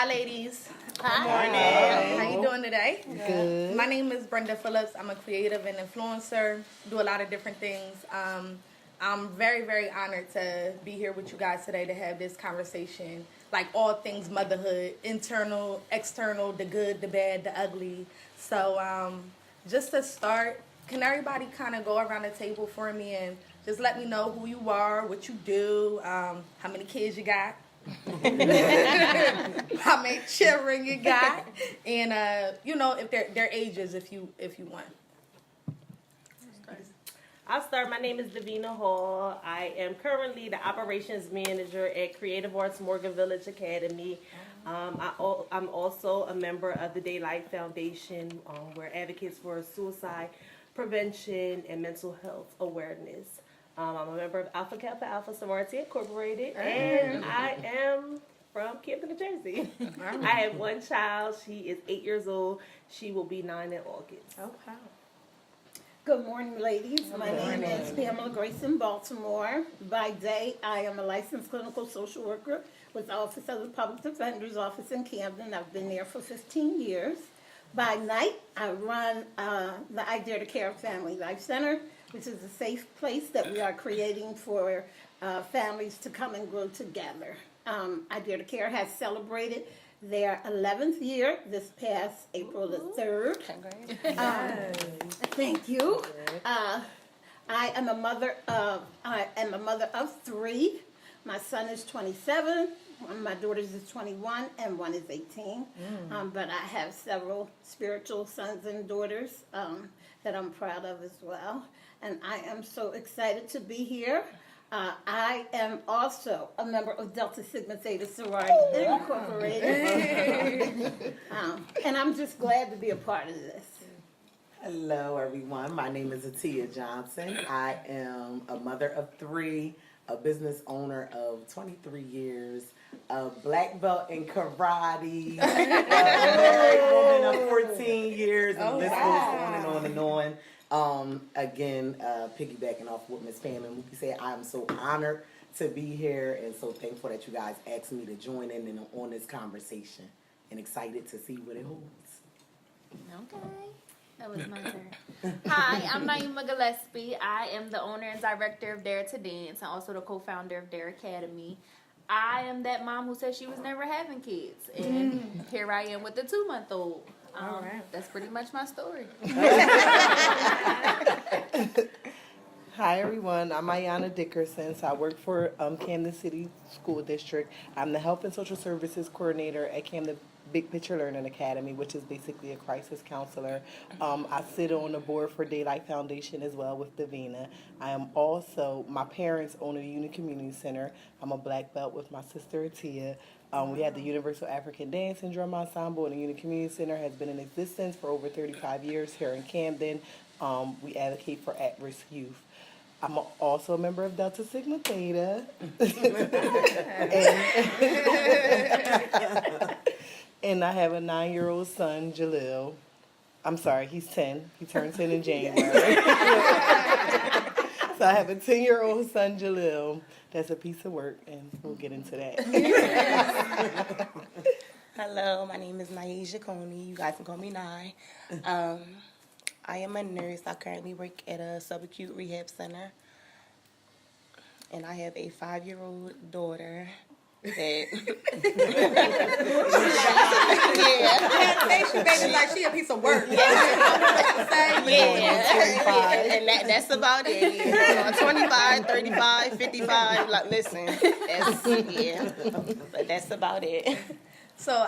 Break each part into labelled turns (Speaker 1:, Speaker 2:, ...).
Speaker 1: Hi, ladies.
Speaker 2: Hi.
Speaker 1: Morning. How you doing today?
Speaker 2: Good.
Speaker 1: My name is Brenda Phillips. I'm a creative and influencer. Do a lot of different things. I'm very, very honored to be here with you guys today to have this conversation, like all things motherhood, internal, external, the good, the bad, the ugly. So just to start, can everybody kind of go around the table for me and just let me know who you are, what you do, how many kids you got, how many children you got, and if their ages, if you want.
Speaker 3: I'll start. My name is Davina Hall. I am currently the operations manager at Creative Arts Morgan Village Academy. I'm also a member of the Daylight Foundation. We're advocates for suicide prevention and mental health awareness. I'm a member of Alpha Kappa Alpha Sorority Incorporated, and I am from Camden, New Jersey. I have one child. She is 8 years old. She will be 9 in August.
Speaker 1: Okay.
Speaker 2: Good morning, ladies. My name is Pamela Grayson, Baltimore. By day, I am a licensed clinical social worker with the Office of the Public Defender's Office in Camden. I've been there for 15 years. By night, I run the I Dare to Care Family Life Center, which is a safe place that we are creating for families to come and grow together. I Dare to Care has celebrated their 11th year this past April the 3rd. Thank you. I am a mother of 3. My son is 27. One of my daughters is 21 and one is 18. But I have several spiritual sons and daughters that I'm proud of as well. And I am so excited to be here. I am also a member of Delta Sigma Theta Sorority Incorporated. And I'm just glad to be a part of this.
Speaker 4: Hello, everyone. My name is Atia Johnson. I am a mother of 3, a business owner of 23 years, a black belt in karate, a married woman of 14 years, and the list goes on and on and on. Again, piggybacking off what Miss Pam and Mookie said, I am so honored to be here and so thankful that you guys asked me to join in on this conversation and excited to see what it holds.
Speaker 5: Okay. That was my turn. Hi, I'm Naima Gillespie. I am the owner and director of Dare to Dance and also the co-founder of Dare Academy. I am that mom who said she was never having kids. And here I am with the 2-month-old.
Speaker 1: All right.
Speaker 5: That's pretty much my story.
Speaker 6: Hi everyone, I'm Ayanna Dickerson. So I work for Camden City School District. I'm the Health and Social Services Coordinator at Camden Big Picture Learning Academy, which is basically a crisis counselor. I sit on the board for Daylight Foundation as well with Davina. I am also, my parents own a Unit Community Center. I'm a black belt with my sister Atia. We had the Universal African Dance and Drum Ensemble, and the Unit Community Center has been in existence for over 35 years here in Camden. We advocate for at-risk youth. I'm also a member of Delta Sigma Theta. And I have a 9-year-old son, Jalil. I'm sorry, he's 10. He turned 10 in January. So I have a 10-year-old son, Jalil. That's a piece of work, and we'll get into that.
Speaker 7: Hello, my name is Naisha Coney. You guys can call me Nye. I am a nurse. I currently work at a subacute rehab center. And I have a 5-year-old daughter that
Speaker 1: Baby, like she a piece of work.
Speaker 7: and that's about it. Yeah. 25, 35, 55. Like, listen, but that's about it.
Speaker 1: So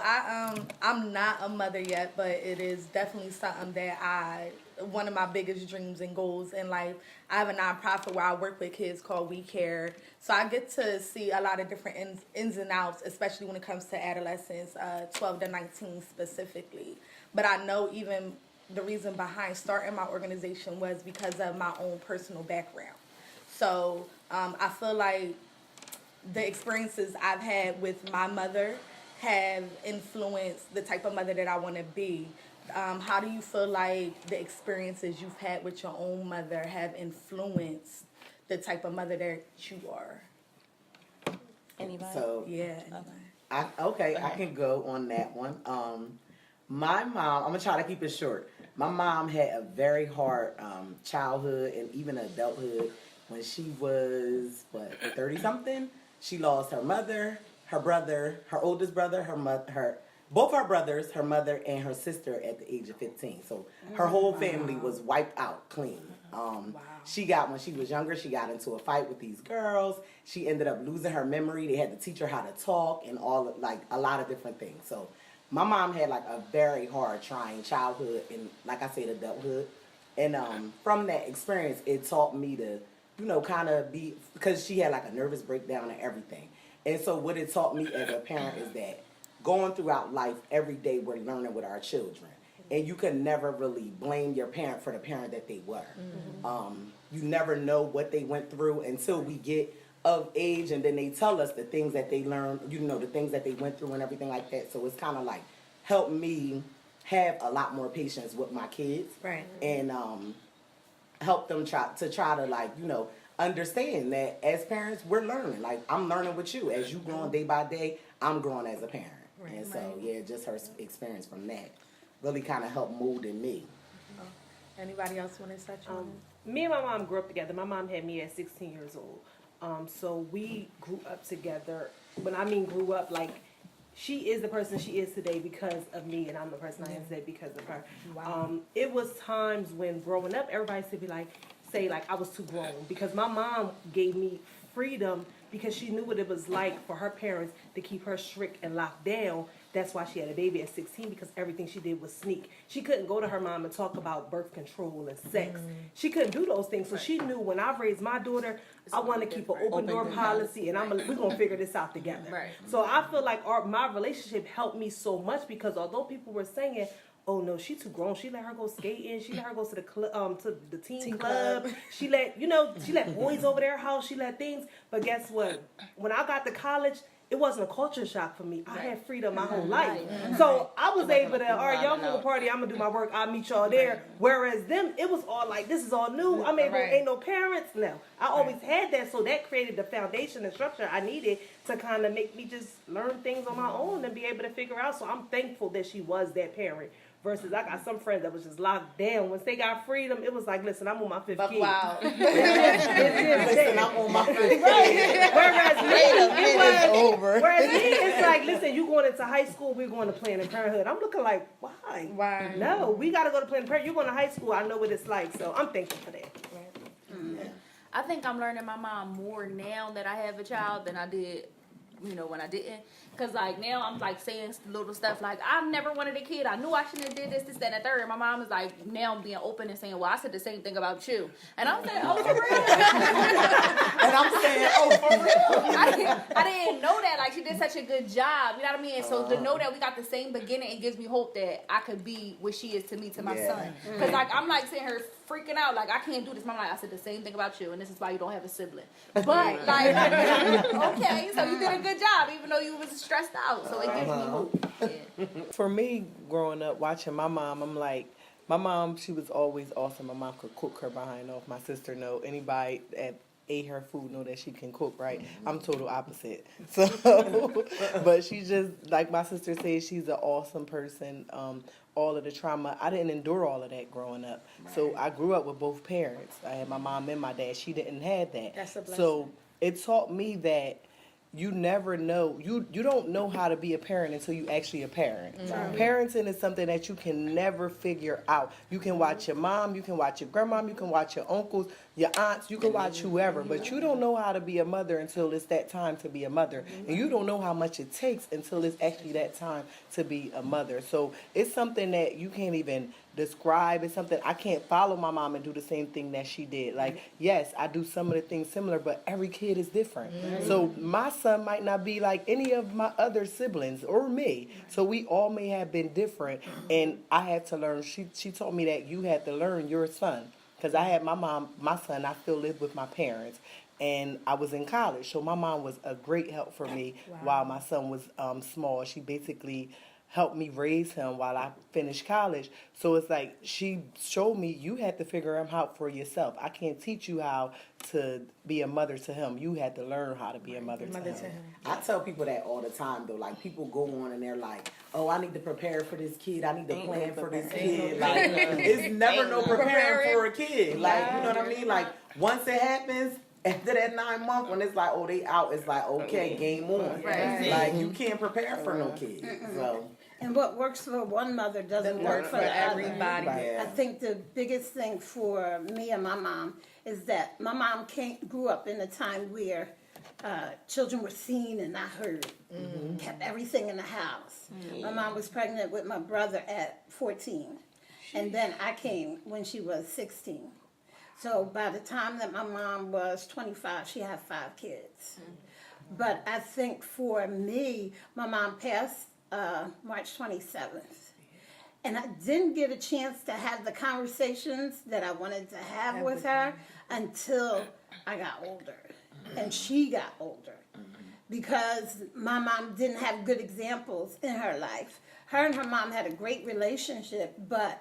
Speaker 1: I'm not a mother yet, but it is definitely something that one of my biggest dreams and goals in life. I have a nonprofit where I work with kids called We Care. So I get to see a lot of different ins and outs, especially when it comes to adolescents, 12 to 19 specifically. But I know even the reason behind starting my organization was because of my own personal background. So I feel like the experiences I've had with my mother have influenced the type of mother that I want to be. How do you feel like the experiences you've had with your own mother have influenced the type of mother that you are?
Speaker 7: Anybody?
Speaker 4: So
Speaker 1: Yeah.
Speaker 4: I can go on that one. My mom, I'm gonna try to keep it short. My mom had a very hard childhood and even adulthood. When she was 30 something, she lost her mother, her brother, her oldest brother, both her brothers, her mother, and her sister at the age of 15. So her whole family was wiped out clean. She when she was younger, she got into a fight with these girls. She ended up losing her memory. They had to teach her how to talk and a lot of different things. So my mom had like a very hard, trying childhood and, like I said, adulthood. And from that experience, it taught me to, kind of be, because she had like a nervous breakdown and everything. And so what it taught me as a parent is that going throughout life, every day we're learning with our children. And you can never really blame your parent for the parent that they were. You never know what they went through until we get of age, and then they tell us the things that they learned, the things that they went through and everything like that. So it's kind of like helped me have a lot more patience with my kids.
Speaker 1: Right.
Speaker 4: And help them try to like, understand that as parents, we're learning. Like, I'm learning with you. As you growing day by day, I'm growing as a parent. Right. And so, yeah, just her experience from that really kind of helped molded me.
Speaker 1: Anybody else want to touch on it?
Speaker 3: Me and my mom grew up together. My mom had me at 16 years old. So we grew up together. When I mean grew up, like, she is the person she is today because of me, and I'm the person I am today because of her. Wow. It was times when growing up, everybody used to be like, say like I was too grown, because my mom gave me freedom because she knew what it was like for her parents to keep her strict and locked down. That's why she had a baby at 16, because everything she did was sneak. She couldn't go to her mom and talk about birth control and sex. She couldn't do those things. So she knew when I raised my daughter, I want to keep an open door policy, and we're going to figure this out together. Right. So I feel like my relationship helped me so much, because although people were saying, oh no, she too grown, she let her go skating, she let her go to the club, to the teen club. She let boys over their house, she let things. But guess what? When I got to college, it wasn't a culture shock for me. I had freedom my whole life. So I was able to, all right, y'all go to a party, I'm going to do my work, I'll meet y'all there. Whereas them, it was all like, this is all new. I mean, ain't no parents. No. I always had that, so that created the foundation and structure I needed to kind of make me just learn things on my own and be able to figure out. So I'm thankful that she was that parent. Versus I got some friends that was just locked down. Once they got freedom, it was like, listen, I'm on my fifth kid.
Speaker 1: Wow.
Speaker 4: Listen, I'm on my fifth kid.
Speaker 3: Whereas me,
Speaker 6: over.
Speaker 3: Whereas me, it's like, listen, you going into high school, we're going to Planned Parenthood. I'm looking like, why?
Speaker 1: Why?
Speaker 3: No, we got to go to Planned Parenthood. You're going to high school, I know what it's like. So I'm thankful for that.
Speaker 5: I think I'm learning my mom more now that I have a child than I did, when I didn't. Because, like, now I'm, like, saying little stuff like, I've never wanted a kid. I knew I shouldn't have did this, that, and the third. My mom is, like, now being open and saying, well, I said the same thing about you. And I'm saying, oh, for real?
Speaker 4: And I'm saying, oh, for real?
Speaker 5: I didn't know that. Like, she did such a good job. You know what I mean? And so to know that we got the same beginning, it gives me hope that I could be what she is to me, to my son. Because, like, I'm, like, seeing her freaking out. Like, I can't do this. Mom, like, I said the same thing about you, and this is why you don't have a sibling. But, like, okay, so you did a good job, even though you was stressed out. So it gives me hope. Yeah.
Speaker 6: For me, growing up, watching my mom, I'm like, my mom, she was always awesome. My mom could cook her behind off. My sister know. Anybody that ate her food know that she can cook, right? I'm total opposite. So, but she just, like my sister said, she's an awesome person. All of the trauma, I didn't endure all of that growing up. Right. So I grew up with both parents. I had my mom and my dad. She didn't have that.
Speaker 1: That's a blessing.
Speaker 6: So it taught me that you never know. You don't know how to be a parent until you actually a parent. Mm-hmm. Parenting is something that you can never figure out. You can watch your mom, you can watch your grandmom, you can watch your uncles, your aunts, you can watch whoever, but you don't know how to be a mother until it's that time to be a mother. And you don't know how much it takes until it's actually that time to be a mother. So it's something that you can't even describe. It's something I can't follow my mom and do the same thing that she did. Like, yes, I do some of the things similar, but every kid is different. So my son might not be like any of my other siblings or me. So we all may have been different, and I had to learn. She told me that you had to learn your son, because I had my son, I still lived with my parents, and I was in college. So my mom was a great help for me while my son was small. She basically helped me raise him while I finished college. So it's like she showed me you had to figure him out for yourself. I can't teach you how to be a mother to him. You had to learn how to be a mother to him.
Speaker 4: I tell people that all the time though. Like people go on and they're like, "Oh, I need to prepare for this kid. I need to plan for this kid." Like it's never no preparing for a kid. Like you know what I mean? Like once it happens. After that 9 months, when it's like, oh, they out, it's like, okay, game on.
Speaker 1: Right.
Speaker 4: Like, you can't prepare for no kids. So.
Speaker 2: And what works for one mother doesn't work for the
Speaker 1: everybody.
Speaker 2: other. I think the biggest thing for me and my mom is that my mom grew up in a time where children were seen and not heard, kept everything in the house. My mom was pregnant with my brother at 14, and then I came when she was 16. So by the time that my mom was 25, she had 5 kids. But I think for me, my mom passed March 27th. And I didn't get a chance to have the conversations that I wanted to have with her until I got older. And she got older. Because my mom didn't have good examples in her life. Her and her mom had a great relationship, but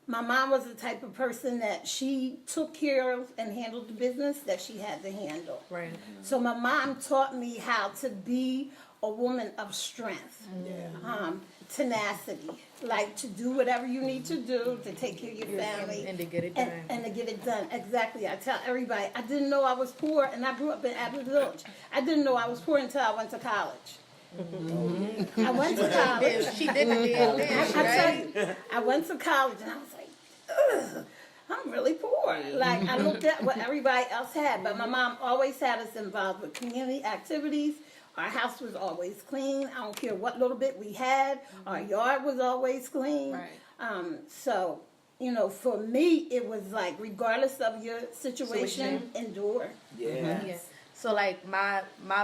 Speaker 2: my mom was the type of person that she took care of and handled the business that she had to handle.
Speaker 1: Right.
Speaker 2: So my mom taught me how to be a woman of strength, tenacity, like to do whatever you need to do to take care of your family.
Speaker 1: And to get it done.
Speaker 2: And to get it done, exactly. I tell everybody, I didn't know I was poor, and I grew up in Abbott Village. I didn't know I was poor until I went to college. I went to college.
Speaker 1: She did the
Speaker 2: I tell you, I went to college and I was like, ugh, I'm really poor. Like, I looked at what everybody else had, but my mom always had us involved with community activities. Our house was always clean. I don't care what little bit we had. Our yard was always clean.
Speaker 5: Right.
Speaker 2: So, you know, for me, it was like, regardless of your situation, endure.
Speaker 1: Yeah. So like my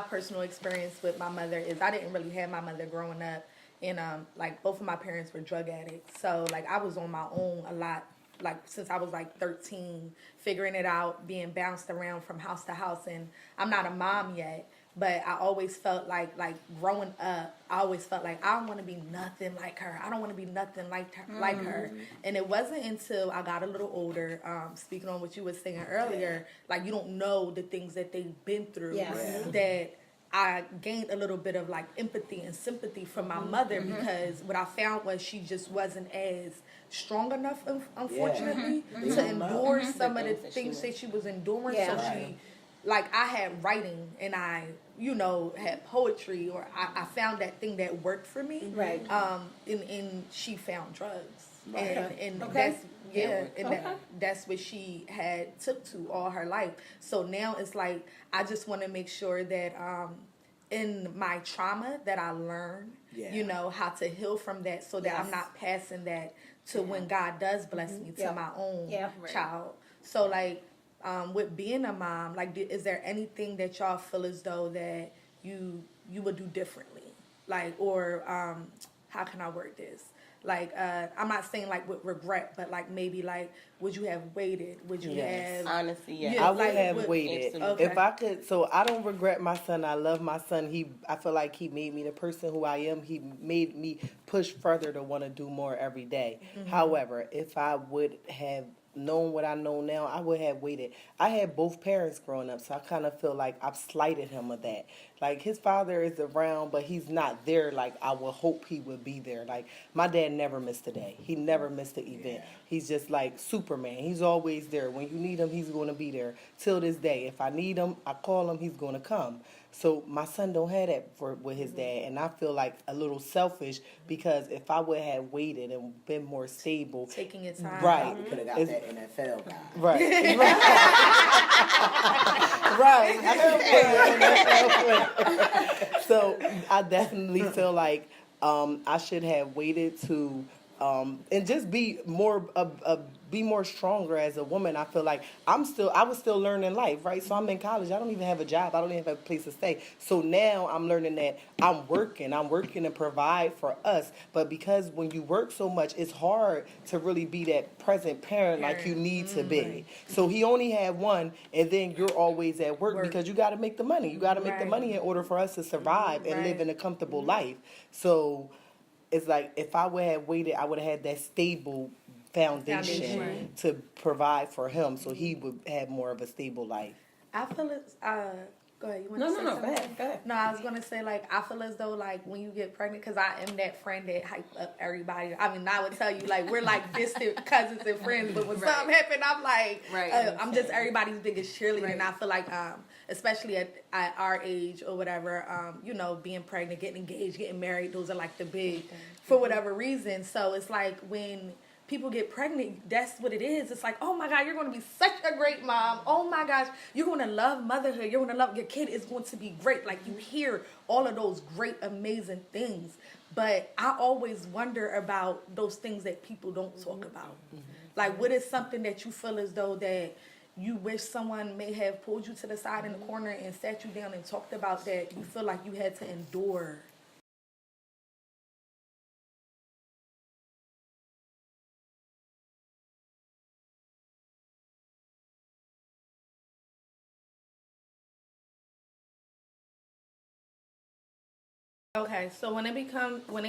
Speaker 1: personal experience with my mother is I didn't really have my mother growing up, and like both of my parents were drug addicts. So like I was on my own a lot, like since I was like 13, figuring it out, being bounced around from house to house, and I'm not a mom yet. But I always felt like growing up, I always felt like I don't want to be nothing like her. I don't want to be nothing like her. And it wasn't until I got a little older, speaking on what you were saying earlier, like you don't know the things that they've been through, that I gained a little bit of like empathy and sympathy from my mother, because what I found was she just wasn't as strong enough, unfortunately, to endure some of the things that she was enduring. So she... Like, I had writing, and I, you know, had poetry, or I found that thing that worked for me. Right. And she found drugs. Right. And that's, that's what she had took to all her life. So now it's like, I just want to make sure that in my trauma that I learn, you know, how to heal from that, so that I'm not passing that to when God does bless me to my own child. So, like, with being a mom, like, is there anything that y'all feel as though that you would do differently? Like, or how can I word this? Like, I'm not saying like with regret, but like maybe like, would you have waited? Would you have?
Speaker 7: Honestly, yes.
Speaker 6: I would have waited.
Speaker 7: Okay.
Speaker 6: If I could. So I don't regret my son. I love my son. I feel like he made me the person who I am. He made me push further to want to do more every day. However, if I would have known what I know now, I would have waited. I had both parents growing up, so I kind of feel like I've slighted him of that. Like, his father is around, but he's not there like I would hope he would be there. Like, my dad never missed a day. He never missed an event. He's just like Superman. He's always there. When you need him, he's going to be there. Till this day, if I need him, I call him, he's going to come. So my son don't have that with his dad, and I feel like a little selfish, because if I would have waited and been more stable,
Speaker 1: taking your time,
Speaker 6: right?
Speaker 4: We could have got that NFL guy,
Speaker 6: right? Right. So I definitely feel like I should have waited to and just be more be more stronger as a woman. I feel like I was still learning life, right? So I'm in college. I don't even have a job. I don't even have a place to stay. So now I'm learning that I'm working to provide for us. But because when you work so much, it's hard to really be that present parent like you need to be. Right. So he only had one, and then you're always at work because you got to make the money. You got to make the money in order for us to survive and live in a comfortable life. So it's like if I would have waited, I would have had that stable foundation
Speaker 1: Foundation.
Speaker 6: to provide for him, so he would have more of a stable life.
Speaker 1: I feel it's go ahead. You want
Speaker 2: No,
Speaker 1: to say
Speaker 2: no,
Speaker 1: something?
Speaker 2: go ahead.
Speaker 1: No, I was gonna say like I feel as though like when you get pregnant, because I am that friend that hype up everybody. I mean, I would tell you like we're like distant cousins and friends, but when something happen, I'm like, I'm just everybody's biggest cheerleader, and I feel like especially at our age or whatever, you know, being pregnant, getting engaged, getting married, those are like the big for whatever reason. So it's like when people get pregnant, that's what it is. It's like, oh my God, you're going to be such a great mom. Oh my gosh, you're going to love motherhood. You're going to love, your kid is going to be great. Like you hear all of those great, amazing things. But I always wonder about those things that people don't talk about. Like what is something that you feel as though that you wish someone may have pulled you to the side in the corner and sat you down and talked about that you feel like you had to endure? Okay, so when it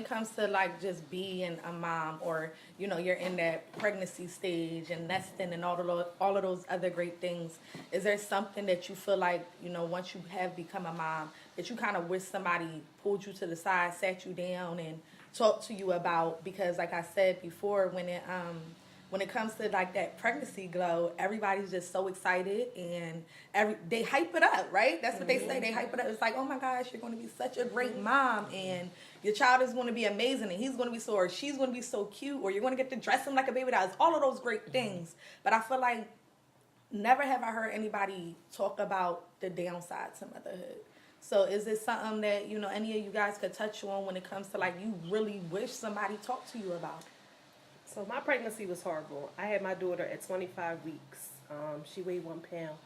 Speaker 1: comes to like just being a mom, or you know you're in that pregnancy stage and nesting and all of those other great things, is there something that you feel like, you know, once you have become a mom, that you kind of wish somebody pulled you to the side, sat you down, and talked to you about? Because like I said before, when it comes to like that pregnancy glow, everybody's just so excited and they hype it up, right? That's what they say. They hype it up. It's like, oh my gosh, you're going to be such a great mom, and your child is going to be amazing, and he's going to be so, or she's going to be so cute, or you're going to get to dress him like a baby doll. It's all of those great things. But I feel like never have I heard anybody talk about the downside to motherhood. So is it something that, you know, any of you guys could touch on when it comes to like you really wish somebody talked to you about?
Speaker 3: So my pregnancy was horrible. I had my daughter at 25 weeks. She weighed 1 pound.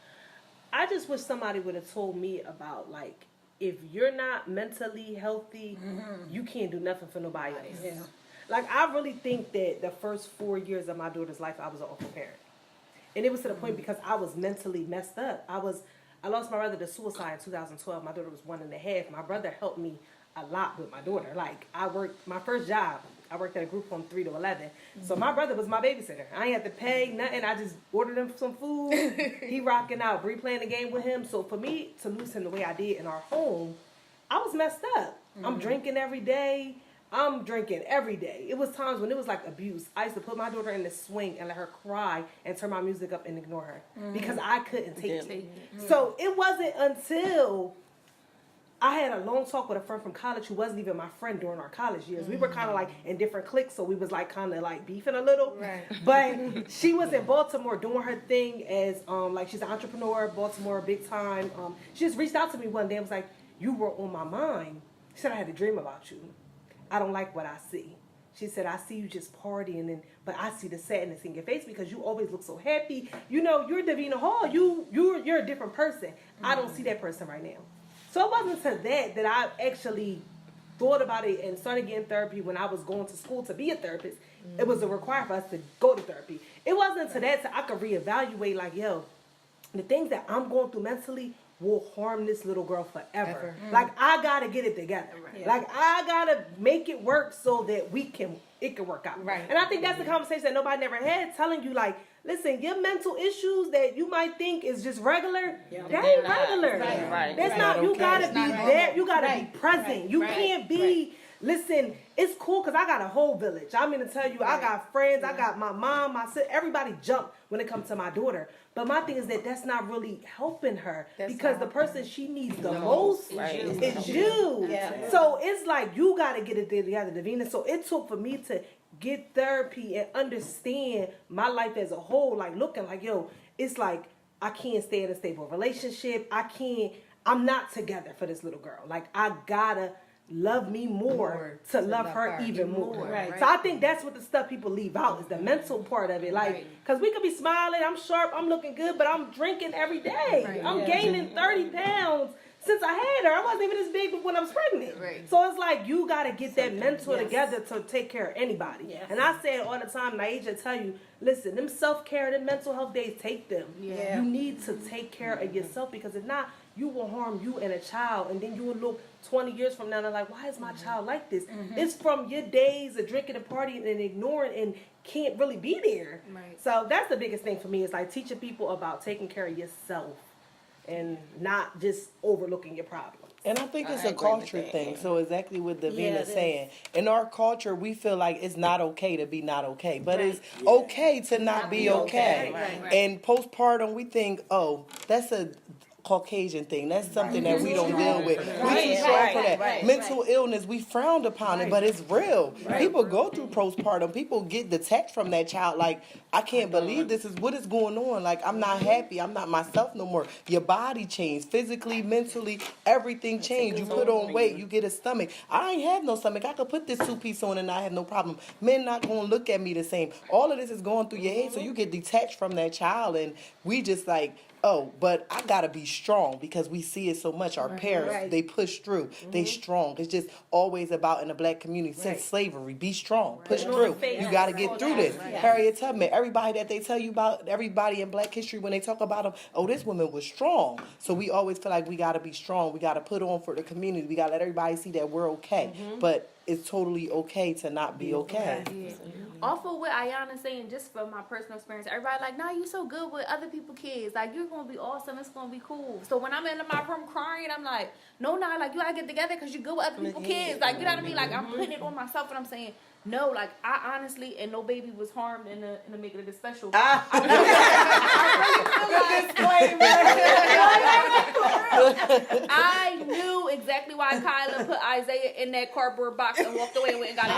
Speaker 3: I just wish somebody would have told me about, like, if you're not mentally healthy, you can't do nothing for nobody else.
Speaker 2: Yeah.
Speaker 3: Like, I really think that the first 4 years of my daughter's life, I was an awful parent. And it was to the point because I was mentally messed up. I lost my brother to suicide in 2012. My daughter was 1.5. My brother helped me a lot with my daughter. Like, my first job, I worked at a group home 3 to 11. So my brother was my babysitter. I ain't had to pay nothing. I just ordered him some food. He rocking out. Bree playing the game with him. So for me to lose him the way I did in our home, I was messed up. I'm drinking every day. It was times when it was like abuse. I used to put my daughter in the swing and let her cry and turn my music up and ignore her because I couldn't take it. So it wasn't until I had a long talk with a friend from college who wasn't even my friend during our college years. We were kind of like in different cliques, so we was like kind of like beefing a little.
Speaker 1: Right.
Speaker 3: But she was in Baltimore doing her thing as like she's an entrepreneur, Baltimore big time. She just reached out to me one day and was like, "You were on my mind." She said, "I had a dream about you. I don't like what I see." She said, "I see you just partying, but I see the sadness in your face because you always look so happy. You know, you're Davina Hall. You're a different person. I don't see that person right now." So it wasn't to that I actually thought about it and started getting therapy when I was going to school to be a therapist. It was a requirement for us to go to therapy. It wasn't to that I could reevaluate, like, yo, the things that I'm going through mentally will harm this little girl forever. Like, I gotta get it together. Right. Like, I gotta make it work so that it can work out.
Speaker 1: Right.
Speaker 3: And I think that's the conversation that nobody never had, telling you, like, listen, your mental issues that you might think is just regular, that ain't regular.
Speaker 7: Right.
Speaker 3: That's not, you gotta be there, you gotta be present. You can't be, listen, it's cool because I got a whole village. I mean to tell you, I got friends, I got my mom, my sister, everybody jumped when it comes to my daughter. But my thing is that's not really helping her because the person she needs the most is you. Yeah. So it's like, you gotta get it together, Davina. So it took for me to get therapy and understand my life as a whole, like looking like, yo, it's like I can't stay in a stable relationship. I'm not together for this little girl. Like, I gotta love me more to love her even more. Right. So I think that's what the stuff people leave out is the mental part of it. Like, because we could be smiling, I'm sharp, I'm looking good, but I'm drinking every day. Right. I'm gaining 30 pounds since I had her. I wasn't even this big when I was pregnant. Right. So it's like, you got to get that mental together to take care of anybody. Yes. And I say it all the time, Naija tell you, listen, them self-care, them mental health days, take them. Yeah. You need to take care of yourself because if not, you will harm you and a child, and then you will look 20 years from now and like, why is my child like this? It's from your days of drinking and partying and ignoring and can't really be there.
Speaker 5: Right.
Speaker 3: So that's the biggest thing for me, is like teaching people about taking care of yourself and not just overlooking your problems.
Speaker 6: And I think it's
Speaker 7: I
Speaker 6: a
Speaker 7: agree with
Speaker 6: culture
Speaker 7: that,
Speaker 6: thing.
Speaker 7: yeah.
Speaker 6: So exactly what
Speaker 2: Yeah,
Speaker 6: Davina's
Speaker 2: it
Speaker 6: saying. In our culture, we feel like it's not okay to be not okay. But it's okay to not be okay.
Speaker 5: Right.
Speaker 6: And postpartum, we think, oh, that's a Caucasian thing. That's something that we don't deal with. We too strong for that. Mental illness, we frowned upon it, but it's real. People go through postpartum. People get detached from that child. Like, I can't believe this is what is going on. Like, I'm not happy. I'm not myself no more. Your body changed. Physically, mentally, everything changed. You put on weight. You get a stomach. I ain't have no stomach. I could put this 2-piece on and I have no problem. Men not going to look at me the same. All of this is going through your head, so you get detached from that child. And we just like, oh, but I gotta be strong because we see it so much. Our parents, they push through. They strong. It's just always about in the black community since slavery. Be strong. Push through. You gotta get through this. Harriet Tubman, everybody that they tell you about, everybody in black history, when they talk about them, oh, this woman was strong. So we always feel like we gotta be strong. We gotta put on for the community. We gotta let everybody see that we're okay. But it's totally okay to not be okay.
Speaker 5: Off of what Ayana's saying, just from my personal experience, everybody like, nah, you so good with other people's kids. Like, you're going to be awesome. It's going to be cool. So when I'm in my room crying, I'm like, no, nah, like, you got to get together because you're good with other people's kids. Like, you know what I mean? Like, I'm putting it on myself and I'm saying, no, like, I honestly, and no baby was harmed in the making of this special. I knew exactly why Kyla put Isaiah in that cardboard box and walked away and went and got it.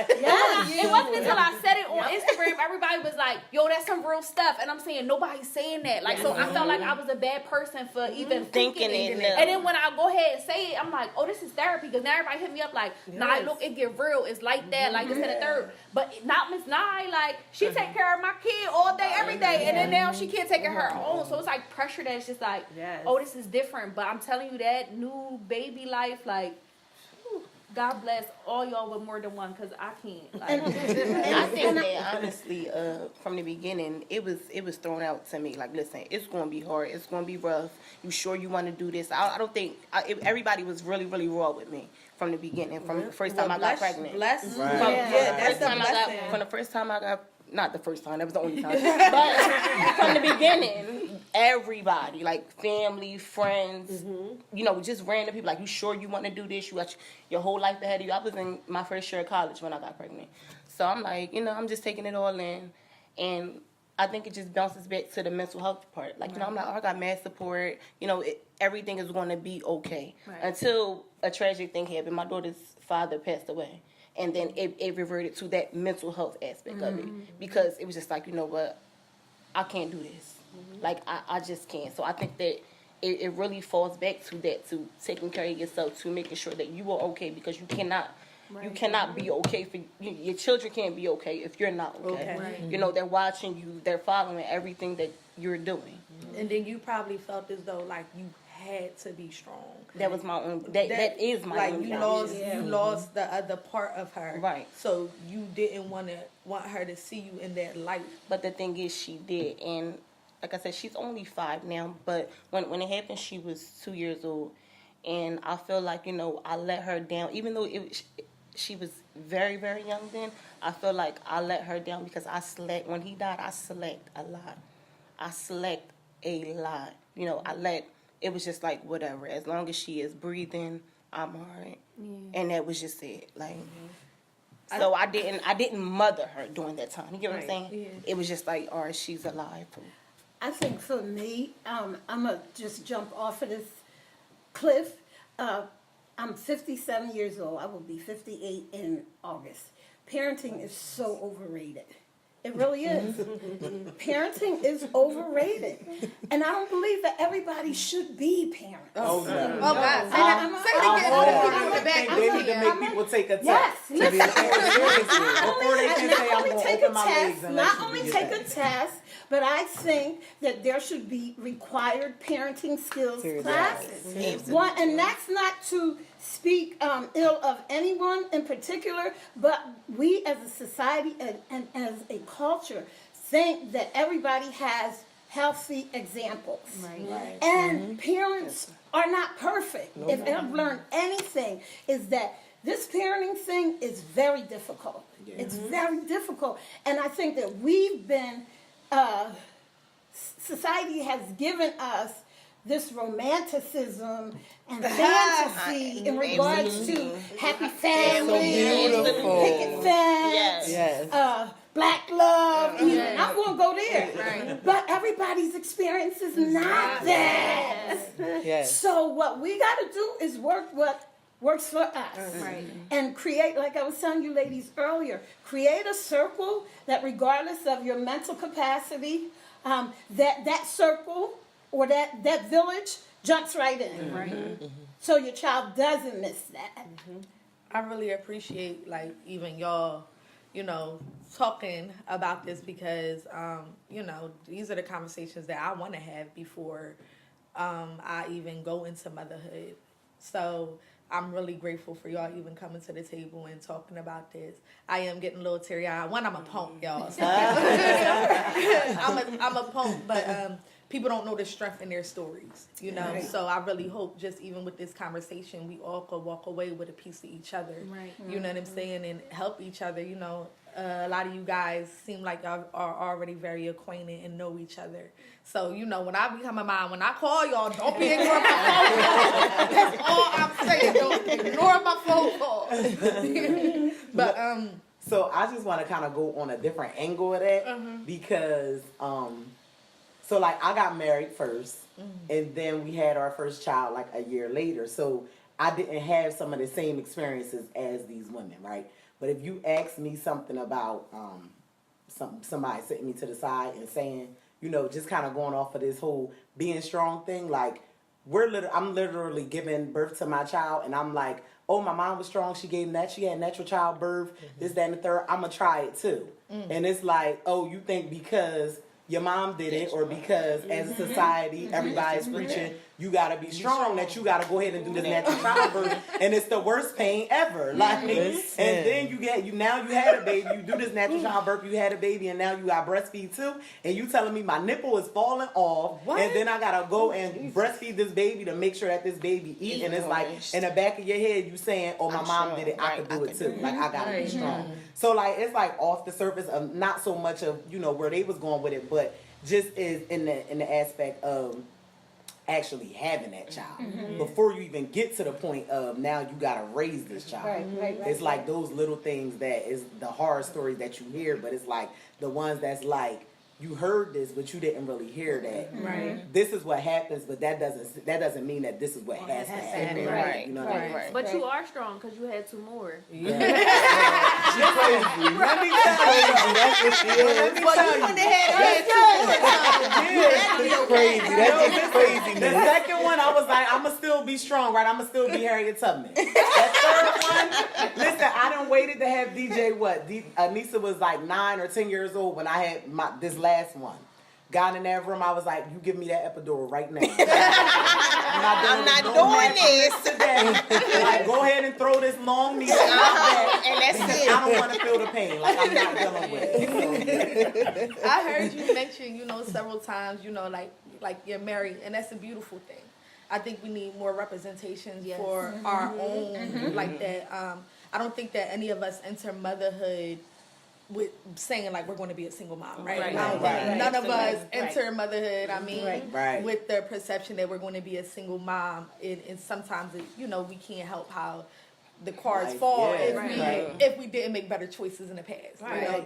Speaker 5: It wasn't until I said it on Instagram, everybody was like, yo, that's some real stuff. And I'm saying, nobody's saying that. Like, so I felt like I was a bad person for even thinking it. And then when I go ahead and say it, I'm like, oh, this is therapy. Because now everybody hit me up like, nah, look, it get real. It's like that, like this and the third. But not Miss Nye, like, she take care of my kid all day, every day. And then now she can't take care of her own. So it's like pressure that's just like, oh, this is different. But I'm telling you, that new baby life, like, God bless all y'all with more than one, because I can't. Like,
Speaker 7: I think that honestly, from the beginning, it was thrown out to me. Like, listen, it's going to be hard. It's going to be rough. You sure you want to do this? I don't think everybody was really, really raw with me from the beginning. From the first time I got pregnant.
Speaker 1: Bless.
Speaker 7: From the first time I got. Not the first time, that was the only time. But from the beginning, everybody, like family, friends, you know, just random people, like, you sure you want to do this? You got your whole life ahead of you. I was in my first year of college when I got pregnant. So I'm like, you know, I'm just taking it all in. And I think it just bounces back to the mental health part. Like, you know, I'm like, oh, I got mad support. You know, everything is going to be okay. Until a tragic thing happened. My daughter's father passed away. And then it reverted to that mental health aspect of it. Because it was just like, you know what, I can't do this. Like, I just can't. So I think that it really falls back to that, to taking care of yourself, to making sure that you are okay, because you cannot be okay for your children. Can't be okay if you're not okay. You know, they're watching you, they're following everything that you're doing.
Speaker 1: And then you probably felt as though like you had to be strong.
Speaker 7: That was my own. That is my
Speaker 1: like
Speaker 7: own.
Speaker 1: You lost the other part of her.
Speaker 7: Right.
Speaker 1: So you didn't want her to see you in that light.
Speaker 7: But the thing is, she did, and like I said, she's only 5 now. But when it happened, she was 2 years old, and I feel like, you know, I let her down, even though she was very, very young then. I feel like I let her down because I slept. When he died, I slept a lot. You know, it was just like, whatever. As long as she is breathing, I'm all right. And that was just it. Like, so I didn't mother her during that time. You get what I'm saying? Yeah. It was just like, all right, she's alive.
Speaker 2: I think for me, I'm going to just jump off of this cliff. I'm 57 years old. I will be 58 in August. Parenting is so overrated. It really is. Parenting is overrated. And I don't believe that everybody should be parents.
Speaker 1: Oh, God.
Speaker 4: They need to make people take a test.
Speaker 2: Yes.
Speaker 4: To be a parent seriously. Before they can say, I'm going to open my legs and
Speaker 2: not only take a test, but I think that there should be required parenting skills classes. And that's not to speak ill of anyone in particular, but we as a society and as a culture think that everybody has healthy examples.
Speaker 5: Right.
Speaker 2: And parents are not perfect. If I've learned anything, is that this parenting thing is very difficult. It's very difficult. And I think that we've been, society has given us this romanticism and fantasy in regards to happy families,
Speaker 6: So beautiful.
Speaker 2: picket fence,
Speaker 6: Yes.
Speaker 2: black love. Even. I'm going to go there. But everybody's experience is not that.
Speaker 6: Yes.
Speaker 2: So what we got to do is work what works for us. And create, like I was telling you ladies earlier, create a circle that regardless of your mental capacity, that circle or that village jumps right in. So your child doesn't miss that.
Speaker 1: I really appreciate like even y'all, talking about this because these are the conversations that I want to have before I even go into motherhood. So I'm really grateful for y'all even coming to the table and talking about this. I am getting a little teary-eyed. One, I'm a punk, y'all. So I'm a punk, but people don't know the strength in their stories,
Speaker 2: Right.
Speaker 1: So I really hope just even with this conversation, we all could walk away with a piece of each other.
Speaker 5: Right.
Speaker 1: You know what I'm saying? And help each other. A lot of you guys seem like y'all are already very acquainted and know each other. So, when I become a mom, when I call y'all, don't be ignoring my phone call. That's all I'm saying. Don't ignore my phone call. But,
Speaker 4: So I just want to kind of go on a different angle of that because, so like I got married first and then we had our first child like a year later. So I didn't have some of the same experiences as these women, right? But if you ask me something about somebody sitting me to the side and saying, just kind of going off of this whole being strong thing, like I'm literally giving birth to my child and I'm like, oh, my mom was strong. She had natural childbirth, this, that, and the third. I'm going to try it too. And it's like, oh, you think because your mom did it or because as a society, everybody's preaching, you got to be strong, that you got to go ahead and do this natural childbirth. And it's the worst pain ever. Like, and then you had a baby, you do this natural childbirth, you had a baby, and now you got breastfeed too. And you telling me my nipple is falling off. What? And then I got to go and breastfeed this baby to make sure that this baby eats. And it's like, in the back of your head, you saying, oh, my mom did it, I could do it too. Like, I got to be strong. So, like, it's like off the surface of not so much of, where they was going with it, but just is in the aspect of actually having that child before you even get to the point of now you gotta raise this child.
Speaker 2: Right.
Speaker 4: It's like those little things that is the horror stories that you hear, but it's like the ones that's like you heard this but you didn't really hear that.
Speaker 1: Right.
Speaker 4: This is what happens, but that doesn't mean that this is what has to happen.
Speaker 2: Right.
Speaker 4: You know what I mean?
Speaker 5: But you are strong because you had 2 more.
Speaker 4: She's crazy. Let me tell you.
Speaker 6: That's what she is. That's just crazy.
Speaker 4: The second one, I was like, I'ma still be strong, right? I'ma still be Harriet Tubman. That third one, listen, I done waited to have DJ. Anissa was like 9 or 10 years old when I had this last one. Got in that room, I was like, you give me that epidural right now. I'm not doing this today. Like, go ahead and throw this long needle in my back.
Speaker 7: And that's it.
Speaker 4: I don't want to feel the pain. Like, I'm not dealing with it.
Speaker 1: I heard you mention, several times, like you're married, and that's a beautiful thing. I think we need more representations for our own, like that. I don't think that any of us enter motherhood with saying like we're going to be a single mom, right? I don't think none of us enter motherhood. I mean, with the perception that we're going to be a single mom, and sometimes we can't help how the cards fall if we didn't make better choices in the past,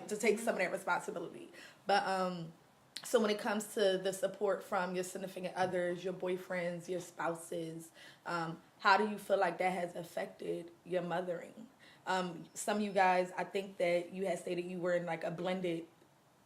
Speaker 1: to take some of that responsibility. But so when it comes to the support from your significant others, your boyfriends, your spouses, how do you feel like that has affected your mothering? Some of you guys, I think that you had stated you were in like a blended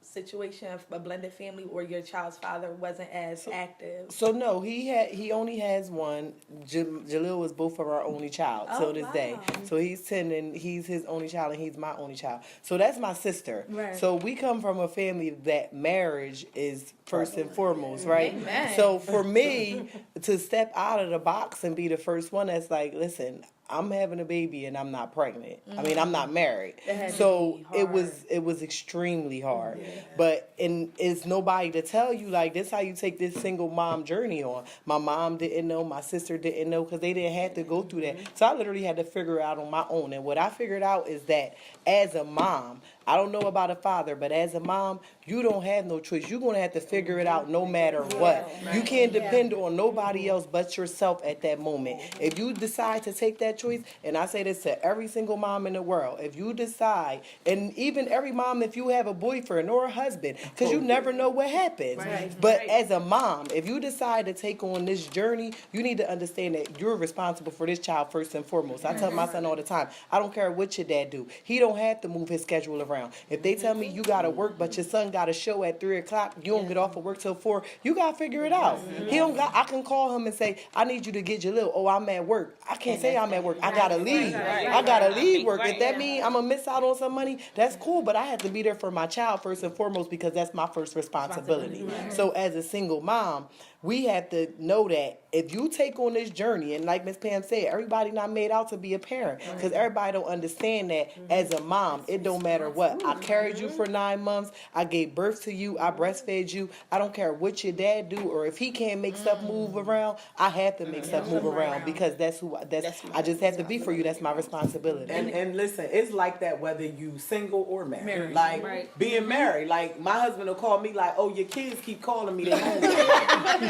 Speaker 1: situation, a blended family, or your child's father wasn't as active.
Speaker 6: So no, he only has one. Jalil was both of our only child till this day. So he's 10 and he's his only child and he's my only child. So that's my sister.
Speaker 1: Right.
Speaker 6: So we come from a family that marriage is first and foremost, right?
Speaker 1: Amen.
Speaker 6: So for me to step out of the box and be the first one, that's like, listen, I'm having a baby and I'm not pregnant. I mean, I'm not married.
Speaker 1: It had to
Speaker 6: So
Speaker 1: be hard.
Speaker 6: it was extremely hard. But and it's nobody to tell you like this how you take this single mom journey on. My mom didn't know, my sister didn't know because they didn't have to go through that. So I literally had to figure it out on my own. And what I figured out is that as a mom, I don't know about a father, but as a mom, you don't have no choice. You're going to have to figure it out no matter what. You can't depend on nobody else but yourself at that moment. If you decide to take that choice, and I say this to every single mom in the world, if you decide, and even every mom if you have a boyfriend or a husband, because you never know what happens. But as a mom, if you decide to take on this journey, you need to understand that you're responsible for this child first and foremost. I tell my son all the time, I don't care what your dad do. He don't have to move his schedule around. If they tell me you gotta work, but your son got a show at 3 o'clock, you don't get off of work till 4, you gotta figure it out. He don't got. I can call him and say, I need you to get your little. Oh, I'm at work. I can't say I'm at work. I gotta leave. I gotta leave work. If that means I'm gonna miss out on some money, that's cool. But I have to be there for my child first and foremost because that's my first responsibility. So as a single mom, we have to know that if you take on this journey, and like Miss Pam said, everybody not made out to be a parent because everybody don't understand that as a mom, it don't matter what. I carried you for 9 months. I gave birth to you. I breastfed you. I don't care what your dad do or if he can't make stuff move around, I have to make stuff move around because that's who I just have to be for you. That's my responsibility.
Speaker 4: And listen, it's like that whether you single or married. Like being married, like my husband will call me like, oh, your kids keep calling me. They hungry.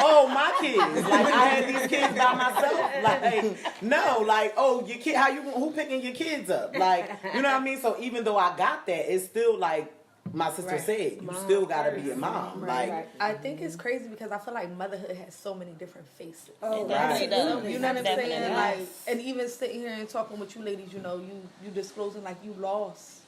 Speaker 4: Oh, my kids. Like I had these kids by myself. Like no, like oh, your kid. Who picking your kids up? Like you know what I mean. So even though I got that, it's still like my sister said, you still gotta be a mom.
Speaker 1: I think it's crazy because I feel like motherhood has so many different faces.
Speaker 7: Oh,
Speaker 4: right.
Speaker 1: You know what I'm saying? Like, and even sitting here and talking with you ladies, you know, you disclosing like you lost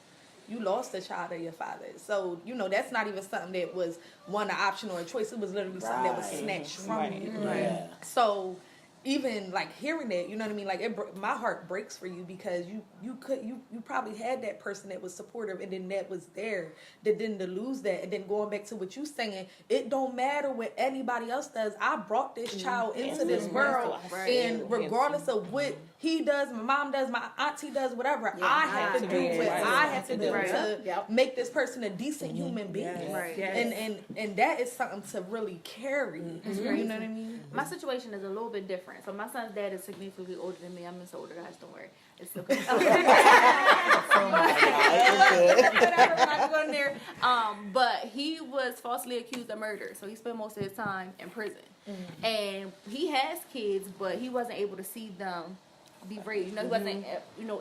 Speaker 1: a child of your father. So, you know, that's not even something that was an option or a choice. It was literally something that was snatched from you.
Speaker 4: Yeah.
Speaker 1: So even like hearing that, you know what I mean? Like my heart breaks for you because you probably had that person that was supportive and then that was there. That then to lose that and then going back to what you saying, it don't matter what anybody else does. I brought this child into this world, and regardless of what he does, my mom does, my auntie does, whatever, I have to do what I have to do to make this person a decent human being. And that is something to really carry. You know what I mean?
Speaker 5: My situation is a little bit different. So my son's dad is significantly older than me. I'm just older, guys. Don't worry. It's okay. Whatever, we're not going there. But he was falsely accused of murder, so he spent most of his time in prison. And he has kids, but he wasn't able to see them be raised. You know, he wasn't,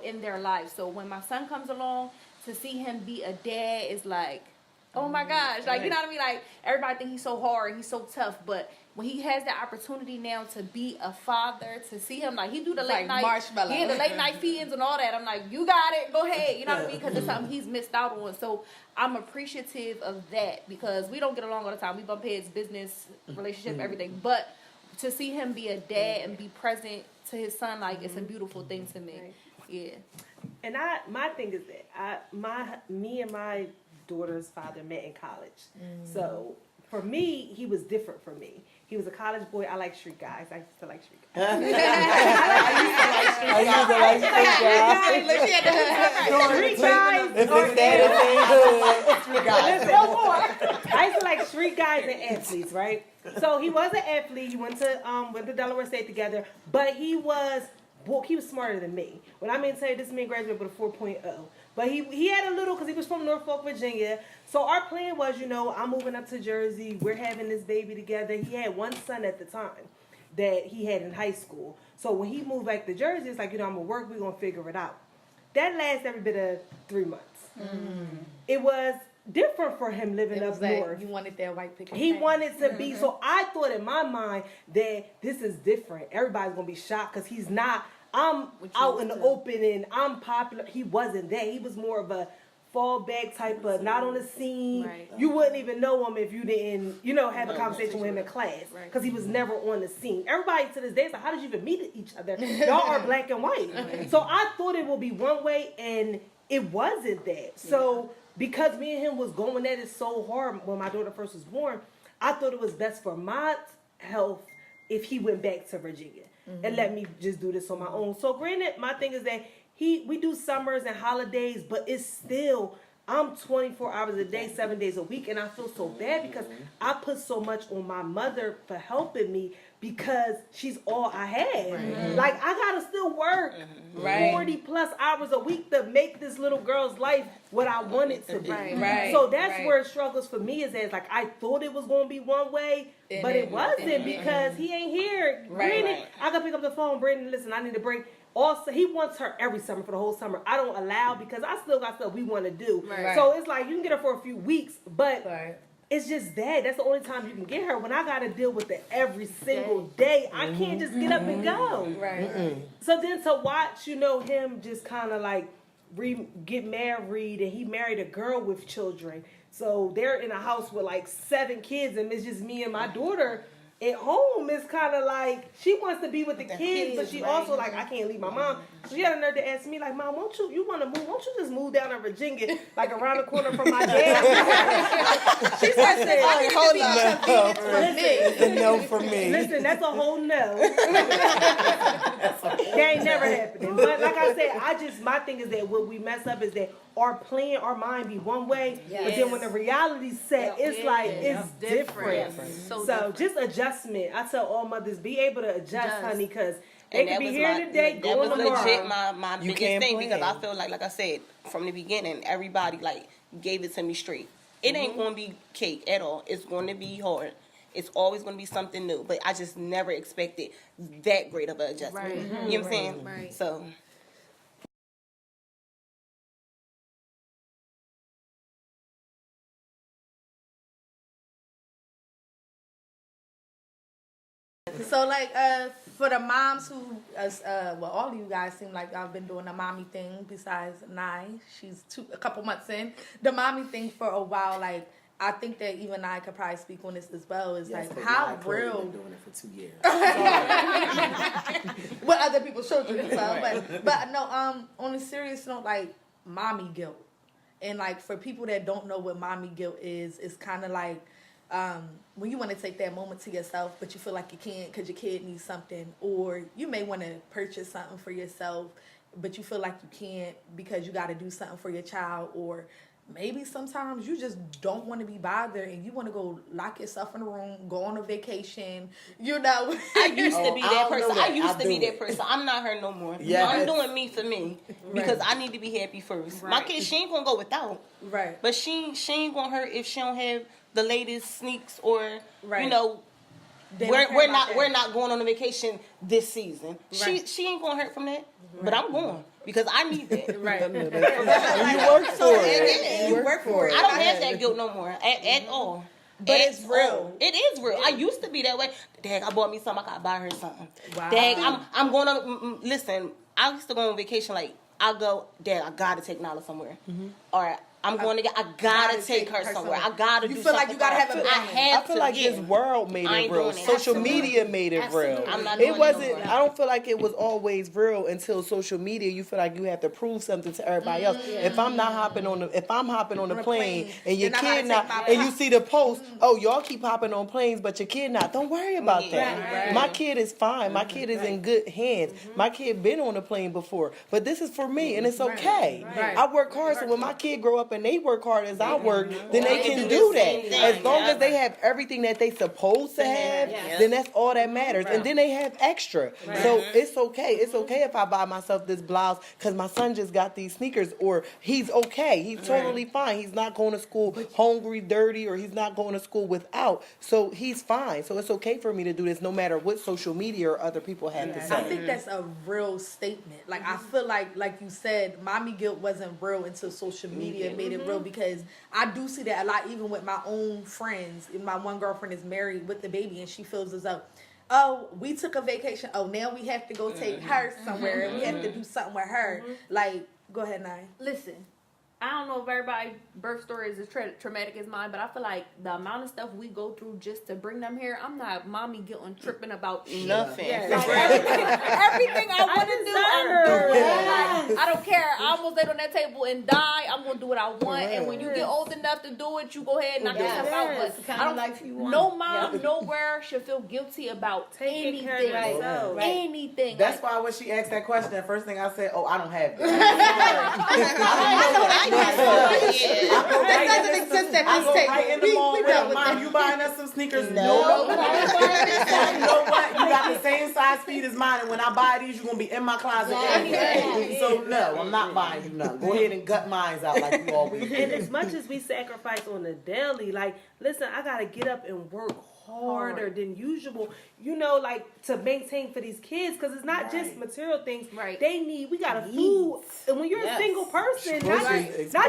Speaker 5: in their life. So when my son comes along, to see him be a dad is like, oh my gosh, like you know what I mean? Like everybody think he's so hard, he's so tough, but when he has the opportunity now to be a father, to see him like he do the late night, the late night feedings and all that. I'm like, you got it, go ahead, you know what I mean? Because it's something he's missed out on. So I'm appreciative of that because we don't get along all the time. We bump heads, business, relationship, everything. But to see him be a dad and be present to his son, like it's a beautiful thing to me. Yeah.
Speaker 3: And my thing is that me and my daughter's father met in college. So for me, he was different from me. He was a college boy. I like street guys. I used to like street guys.
Speaker 6: I used to like
Speaker 3: Street guys.
Speaker 6: If it's that, it's street guys.
Speaker 3: No more. I used to like street guys and athletes, right? So he was an athlete. He went to Delaware State together, but he was smarter than me. When I mean to say this man graduated with a 4.0. But he had a little, because he was from Norfolk, Virginia. So our plan was, I'm moving up to Jersey. We're having this baby together. He had one son at the time that he had in high school. So when he moved back to Jersey, it's like, I'm going to work. We're going to figure it out. That lasted every bit of 3 months. It was different for him living up north.
Speaker 1: You wanted that white picket.
Speaker 3: He wanted to be. So I thought in my mind that this is different. Everybody's going to be shocked because he's not. I'm out in the open and I'm popular. He wasn't that. He was more of a fallback type of not on the scene. Right. You wouldn't even know him if you didn't, have a conversation with him in class because he was never on the scene. Everybody to this day is like, how did you even meet each other? Y'all are black and white. So I thought it would be one way and it wasn't that. So because me and him was going at it so hard when my daughter first was born, I thought it was best for my health if he went back to Virginia. and let me just do this on my own. So granted, my thing is that we do summers and holidays, but it's still, I'm 24 hours a day, 7 days a week, and I feel so bad because I put so much on my mother for helping me because she's all I had. Like, I gotta still work 40 plus hours a week to make this little girl's life what I want it to be. So that's where it struggles for me, is that like I thought it was gonna be one way, but it wasn't because he ain't here. Brandon, I gotta pick up the phone. Brandon, listen, I need a break. Also, he wants her every summer for the whole summer. I don't allow because I still got stuff we want to do. So it's like you can get her for a few weeks, but it's just that's the only time you can get her. When I got to deal with it every single day, I can't just get up and go. So then to watch, him just kind of like get married, and he married a girl with children. So they're in a house with like 7 kids, and it's just me and my daughter. At home, it's kind of like she wants to be with the kids, but she also like, I can't leave my mom. So she had a nerve to ask me like, Mom, you want to move? Won't you just move down to Virginia, like around the corner from my dad? She said,
Speaker 6: hold on. No for me.
Speaker 3: Listen, that's a whole no. That ain't never happening. But like I said, my thing is that what we mess up is that our mind be one way, but then when the reality set, it's like, it's different. So just adjustment. I tell all mothers, be able to adjust, honey, because they could be here today, going tomorrow.
Speaker 7: That was legit my biggest thing, because I feel like I said, from the beginning, everybody like gave it to me straight. It ain't going to be cake at all. It's going to be hard. It's always going to be something new, but I just never expected that great of an adjustment. You know what I'm saying? So...
Speaker 1: So, like, for the moms who, all of you guys seem like I've been doing the mommy thing. Besides Nye, she's a couple months in the mommy thing for a while. Like, I think that even I could probably speak on this as well. Is like how real.
Speaker 4: Been doing it for 2 years.
Speaker 1: With other people's children as well, but no. On a serious note, like mommy guilt, and like for people that don't know what mommy guilt is, it's kind of like. When you want to take that moment to yourself, but you feel like you can't because your kid needs something, or you may want to purchase something for yourself, but you feel like you can't because you got to do something for your child, or maybe sometimes you just don't want to be bothered and you want to go lock yourself in a room, go on a vacation,
Speaker 7: I used to be that person. I used to be that person. I'm not her no more.
Speaker 6: Yes.
Speaker 7: I'm doing me for me because I need to be happy first. My kid, she ain't gonna go without.
Speaker 1: Right.
Speaker 7: But she ain't gonna hurt if she don't have the latest sneaks or we're not going on a vacation this season. Right. She ain't gonna hurt from that. But I'm going because I need that.
Speaker 1: Right.
Speaker 6: You work for it.
Speaker 1: You work for it.
Speaker 7: I don't have that guilt no more at all.
Speaker 1: But it's real.
Speaker 7: It is real. I used to be that way. Dad, I bought me something. I gotta buy her something.
Speaker 1: Wow.
Speaker 7: Dad, I'm going to listen. I used to go on vacation. Like I'll go. Dad, I gotta take Nala somewhere. Or I'm going to get. I gotta take her somewhere. I gotta.
Speaker 1: You
Speaker 7: do
Speaker 1: feel like
Speaker 7: something
Speaker 1: you gotta have a.
Speaker 6: I feel like this world made it real. Social media made it real.
Speaker 7: I'm not doing
Speaker 6: It wasn't.
Speaker 7: no more.
Speaker 6: I don't feel like it was always real until social media. You feel like you have to prove something to everybody else. If I'm hopping on the plane and your kid not, and you see the post, oh y'all keep hopping on planes, but your kid not. Don't worry about that. My kid is fine. My kid is in good hands. My kid been on a plane before, but this is for me, and it's okay. I work hard, so when my kid grow up and they work hard as I work, then they can do that. As long as they have everything that they supposed to have, then that's all that matters. And then they have extra. So it's okay. It's okay if I buy myself this blouse because my son just got these sneakers, or he's okay. He's totally fine. He's not going to school hungry, dirty, or he's not going to school without. So he's fine. So it's okay for me to do this no matter what social media or other people have to say.
Speaker 1: I think that's a real statement. Like I feel like you said, mommy guilt wasn't real until social media made it real, because I do see that a lot even with my own friends. My one girlfriend is married with the baby and she feels as though, oh, we took a vacation. Oh, now we have to go take her somewhere and we have to do something with her. Like, go ahead, Nye.
Speaker 8: Listen,
Speaker 5: I don't know if everybody's birth story is as traumatic as mine, but I feel like the amount of stuff we go through just to bring them here, I'm not mommy guilting tripping about shit.
Speaker 7: Nothing.
Speaker 5: Like, everything I want to do, I'm doing. Like, I don't care. I almost laid on that table and die. I'm gonna do what I want. And when you get old enough to do it, you go ahead and knock yourself out. But I don't
Speaker 2: life you want.
Speaker 5: No mom nowhere should feel guilty about anything. Anything.
Speaker 4: That's why when she asked that question, the first thing I said, "Oh, I don't have that."
Speaker 7: That doesn't exist at
Speaker 4: I
Speaker 7: this
Speaker 4: go
Speaker 7: table.
Speaker 4: right in the mall with her. Mom, you buying us some sneakers? No. You know what? You got the same size feet as mine, and when I buy these, you're gonna be in my closet anyway. So no, I'm not buying you none. Go ahead and gut mines out like you always do.
Speaker 3: And as much as we sacrifice on the daily, like, listen, I gotta get up and work harder than usual, you know, like, to maintain for these kids, because it's not just material things.
Speaker 5: Right.
Speaker 3: They need, we got a food. And when you're a single person, not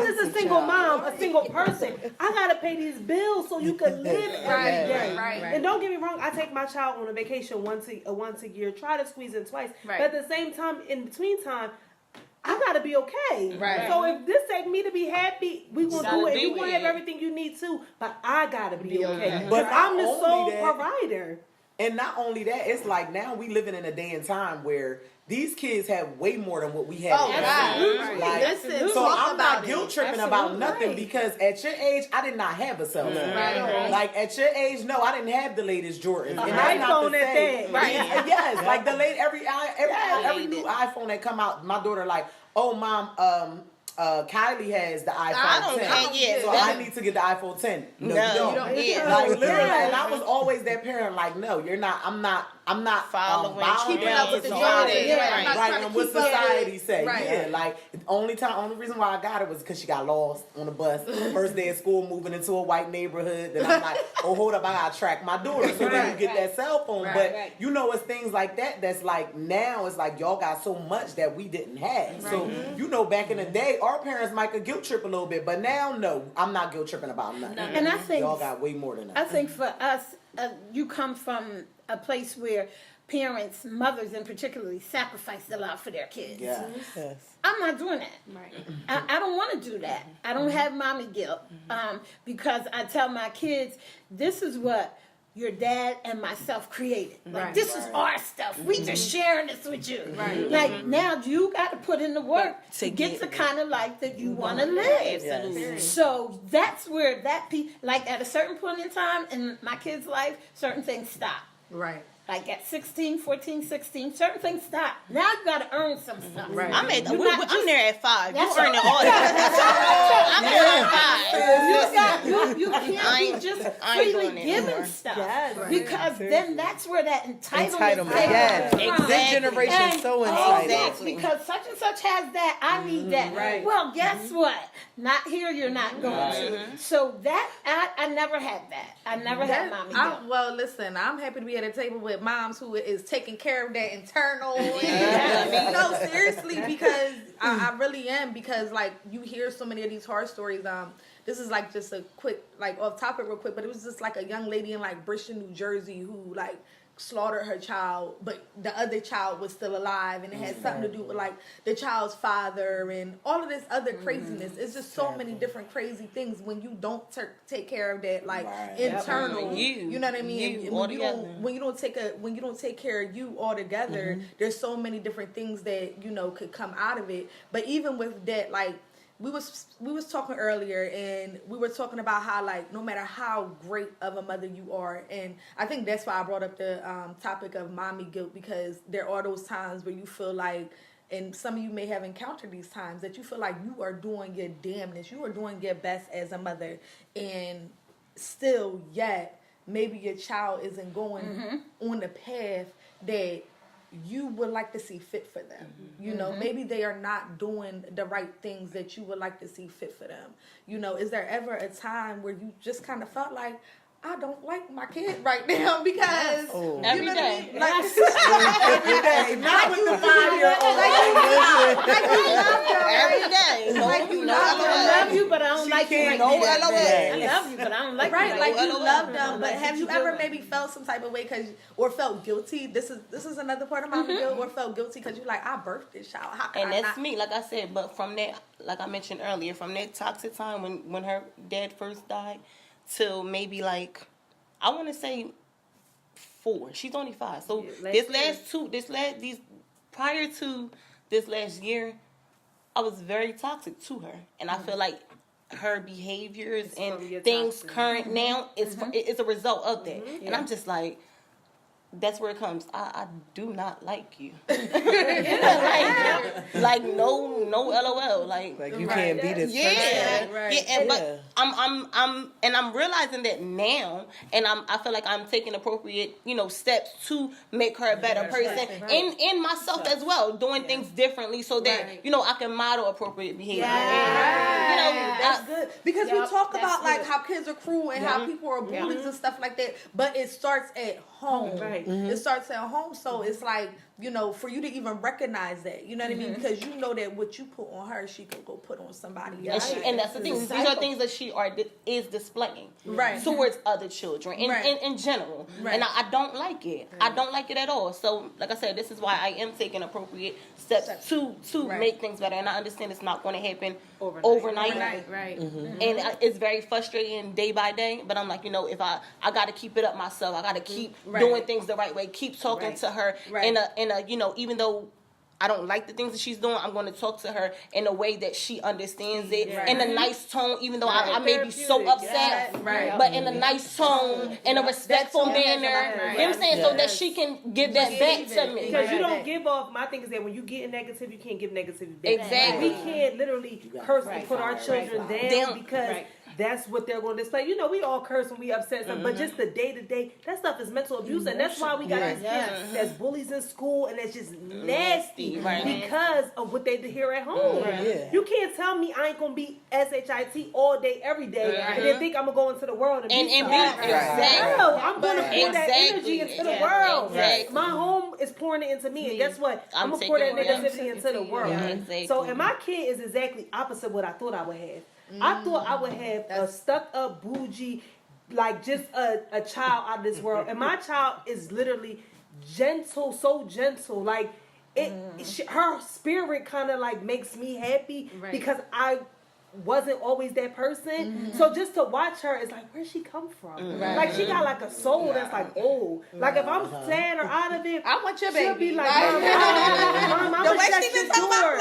Speaker 3: just a single mom, a single person, I gotta pay these bills so you can live every day.
Speaker 5: Right.
Speaker 3: And don't get me wrong, I take my child on a vacation once a year, try to squeeze in twice.
Speaker 5: Right.
Speaker 3: But at the same time, in between time, I gotta be okay.
Speaker 5: Right.
Speaker 3: So if this take me to be happy, we gonna do it. You gonna have
Speaker 7: it.
Speaker 3: everything you need too, but I gotta be okay.
Speaker 4: But
Speaker 3: But I'm the
Speaker 4: not
Speaker 3: sole
Speaker 4: only that-
Speaker 3: provider.
Speaker 4: And not only that, it's like now we living in a day and time where these kids have way more than what we had.
Speaker 1: Oh,
Speaker 2: Absolutely.
Speaker 1: God.
Speaker 2: Listen,
Speaker 4: So
Speaker 2: talk
Speaker 4: I'm not
Speaker 2: about
Speaker 4: guilt
Speaker 2: it.
Speaker 4: tripping about nothing because at your age, I did not have a cell phone.
Speaker 1: Right.
Speaker 4: Like at your age, no, I didn't have the latest Jordans. And that's not
Speaker 3: iPhone
Speaker 4: to
Speaker 3: at
Speaker 4: say,
Speaker 3: that.
Speaker 4: right? Yes, like the late every new iPhone that come out, my daughter like, oh mom, Kylie has the iPhone
Speaker 7: I don't
Speaker 4: 10.
Speaker 7: care, yeah.
Speaker 4: So I need to get the iPhone 10. No,
Speaker 7: No,
Speaker 4: you don't.
Speaker 7: yeah.
Speaker 4: Like literally, and I was always that parent. Like, no, you're not. I'm not
Speaker 7: Following
Speaker 4: bound
Speaker 7: keeping
Speaker 4: down
Speaker 7: up with
Speaker 4: to
Speaker 7: the
Speaker 4: society.
Speaker 7: Jordans. Yeah, I'm not
Speaker 4: Right,
Speaker 1: trying to
Speaker 4: and what
Speaker 1: keep up.
Speaker 4: society say.
Speaker 1: Right.
Speaker 4: Yeah, like the only reason why I got it was because she got lost on the bus. First day of school, moving into a white neighborhood. Then I'm like, oh, hold up, I gotta track my daughter. So then you get that cell phone. But you know, it's things like that. That's like now it's like y'all got so much that we didn't have. So you know, back in the day, our parents might could guilt trip a little bit, but now no, I'm not guilt tripping about nothing.
Speaker 2: And I think
Speaker 4: y'all got way more than that.
Speaker 2: I think for us, you come from a place where parents, mothers in particularly, sacrificed a lot for their kids.
Speaker 4: Yeah.
Speaker 6: Yes.
Speaker 2: I'm not doing that.
Speaker 5: Right.
Speaker 2: I don't want to do that. I don't have mommy guilt because I tell my kids, this is what your dad and myself created. Like, this is our stuff. We just sharing this with you.
Speaker 5: Right.
Speaker 2: Like, now you got to put in the work to get the kind of life that you want to live.
Speaker 7: Absolutely.
Speaker 2: So that's where like at a certain point in time in my kid's life, certain things stop.
Speaker 1: Right.
Speaker 2: Like at 16, 14, 16, certain things stop. Now you got to earn some stuff.
Speaker 1: Right.
Speaker 7: I'm
Speaker 2: not
Speaker 7: I'm there at 5. You
Speaker 2: That's
Speaker 7: earning
Speaker 2: right.
Speaker 7: all that. I'm there at 5.
Speaker 2: You can't be just
Speaker 7: I ain't
Speaker 2: freely
Speaker 7: doing it
Speaker 2: giving
Speaker 7: anymore.
Speaker 2: stuff.
Speaker 3: Yes.
Speaker 2: Because then that's where that entitlement
Speaker 6: Yes.
Speaker 2: comes from.
Speaker 6: This generation is so entitled.
Speaker 2: That's because such and such has that. I need that.
Speaker 3: Right.
Speaker 2: Well, guess what? Not here. You're not going to. So that I never had that. I never had mommy guilt.
Speaker 1: Well, listen, I'm happy to be at a table with moms who is taking care of that internal. And, no, seriously, because I really am. Because like you hear so many of these horror stories. This is like just a quick, like off topic, real quick. But it was just like a young lady in like Bridgeton, New Jersey, who like slaughtered her child, but the other child was still alive, and it had something to do with like the child's father and all of this other craziness. It's just so many different crazy things when you don't take care of that like internal. You know what I mean? And when you don't take care of you altogether, there's so many different things that could come out of it. But even with that, like. We was talking earlier, and we were talking about how like no matter how great of a mother you are, and I think that's why I brought up the topic of mommy guilt, because there are those times where you feel like, and some of you may have encountered these times, that you feel like you are doing your damnness, you are doing your best as a mother, and still yet maybe your child isn't going on the path that you would like to see fit for them. Maybe they are not doing the right things that you would like to see fit for them. Is there ever a time where you just kind of felt like, I don't like my kid right now because
Speaker 7: Every day.
Speaker 1: Like,
Speaker 4: Every day, not with the 5-year-old.
Speaker 2: Like you love them,
Speaker 7: Every day.
Speaker 2: Like you love them. I love you, but I don't like you
Speaker 6: can't
Speaker 2: like
Speaker 6: do
Speaker 2: that.
Speaker 6: that.
Speaker 2: I love you, but I don't like
Speaker 1: Right,
Speaker 2: you
Speaker 1: like you
Speaker 2: that.
Speaker 1: love them, but
Speaker 2: Like
Speaker 1: have
Speaker 2: what
Speaker 1: you
Speaker 2: you
Speaker 1: ever
Speaker 2: doing?
Speaker 1: maybe felt some type of way or felt guilty? This is another part of mama guilt, or felt guilty because you're like, I birthed this child. How can
Speaker 7: And
Speaker 1: I
Speaker 7: that's
Speaker 1: not?
Speaker 7: me, like I said. But from that, like I mentioned earlier, from that toxic time when her dad first died, till maybe like, I want to say 4. She's only 5. So prior to this last year, I was very toxic to her, and I feel like her behaviors and things current now is a result of that. And I'm just like, that's where it comes. I do not like you. like no LOL. Like
Speaker 6: you can't be this person.
Speaker 7: But I'm realizing that now, and I feel like I'm taking appropriate, steps to make her a better person, in myself as well, doing things differently so that I can model appropriate behavior.
Speaker 1: That's good because we talk about like
Speaker 2: good.
Speaker 1: how kids are cruel and how people are bullies and stuff like that, but it starts at home.
Speaker 3: Right.
Speaker 1: It starts at home, so it's like, for you to even recognize that, you know what I mean? Because you know that what you put on her, she could go put on somebody else.
Speaker 7: And that's the thing. These are things that she is displaying towards other children in general. And I don't like it. I don't like it at all. So, like I said, this is why I am taking appropriate steps to make things better. And I understand it's not going to happen overnight.
Speaker 5: Right.
Speaker 7: And it's very frustrating day by day. But I'm like, if I got to keep it up myself. I got to keep doing things the right way. Keep talking to her in a even though I don't like the things that she's doing, I'm going to talk to her in a way that she understands it, in a nice tone, even though I may be so upset, but in a nice tone, in a respectful manner, you know what I'm saying, so that she can give that back to me.
Speaker 3: Because you don't give off, my thing is that when you get negative, you can't give negativity back.
Speaker 7: Exactly.
Speaker 3: We can't literally curse and put our children down because that's what they're going to display. We all curse when we upset something, but just the day-to-day, that stuff is mental abuse, and that's why we got these kids that's bullies in school, and it's just nasty because of what they hear at home. You can't tell me I ain't going to be SHIT all day, every day, and then think I'm going to go into the world and be
Speaker 7: exactly.
Speaker 3: No, I'm going to pour that energy into the world.
Speaker 7: Exactly.
Speaker 3: My home is pouring it into me, and guess what? I'm going to pour that negativity into the world.
Speaker 7: Exactly.
Speaker 3: So, and my kid is exactly opposite what I thought I would have. I thought I would have a stuck-up, bougie, like just a child out of this world. And my child is literally gentle, so gentle. Like, her spirit kind of like makes me happy because I wasn't always that person. So just to watch her is like, where'd she come from? Like, she got like a soul that's like old. Like, if I'm saying her out of it,
Speaker 1: I want your baby.
Speaker 3: she'll be like, Mom, I'm going to shut your door.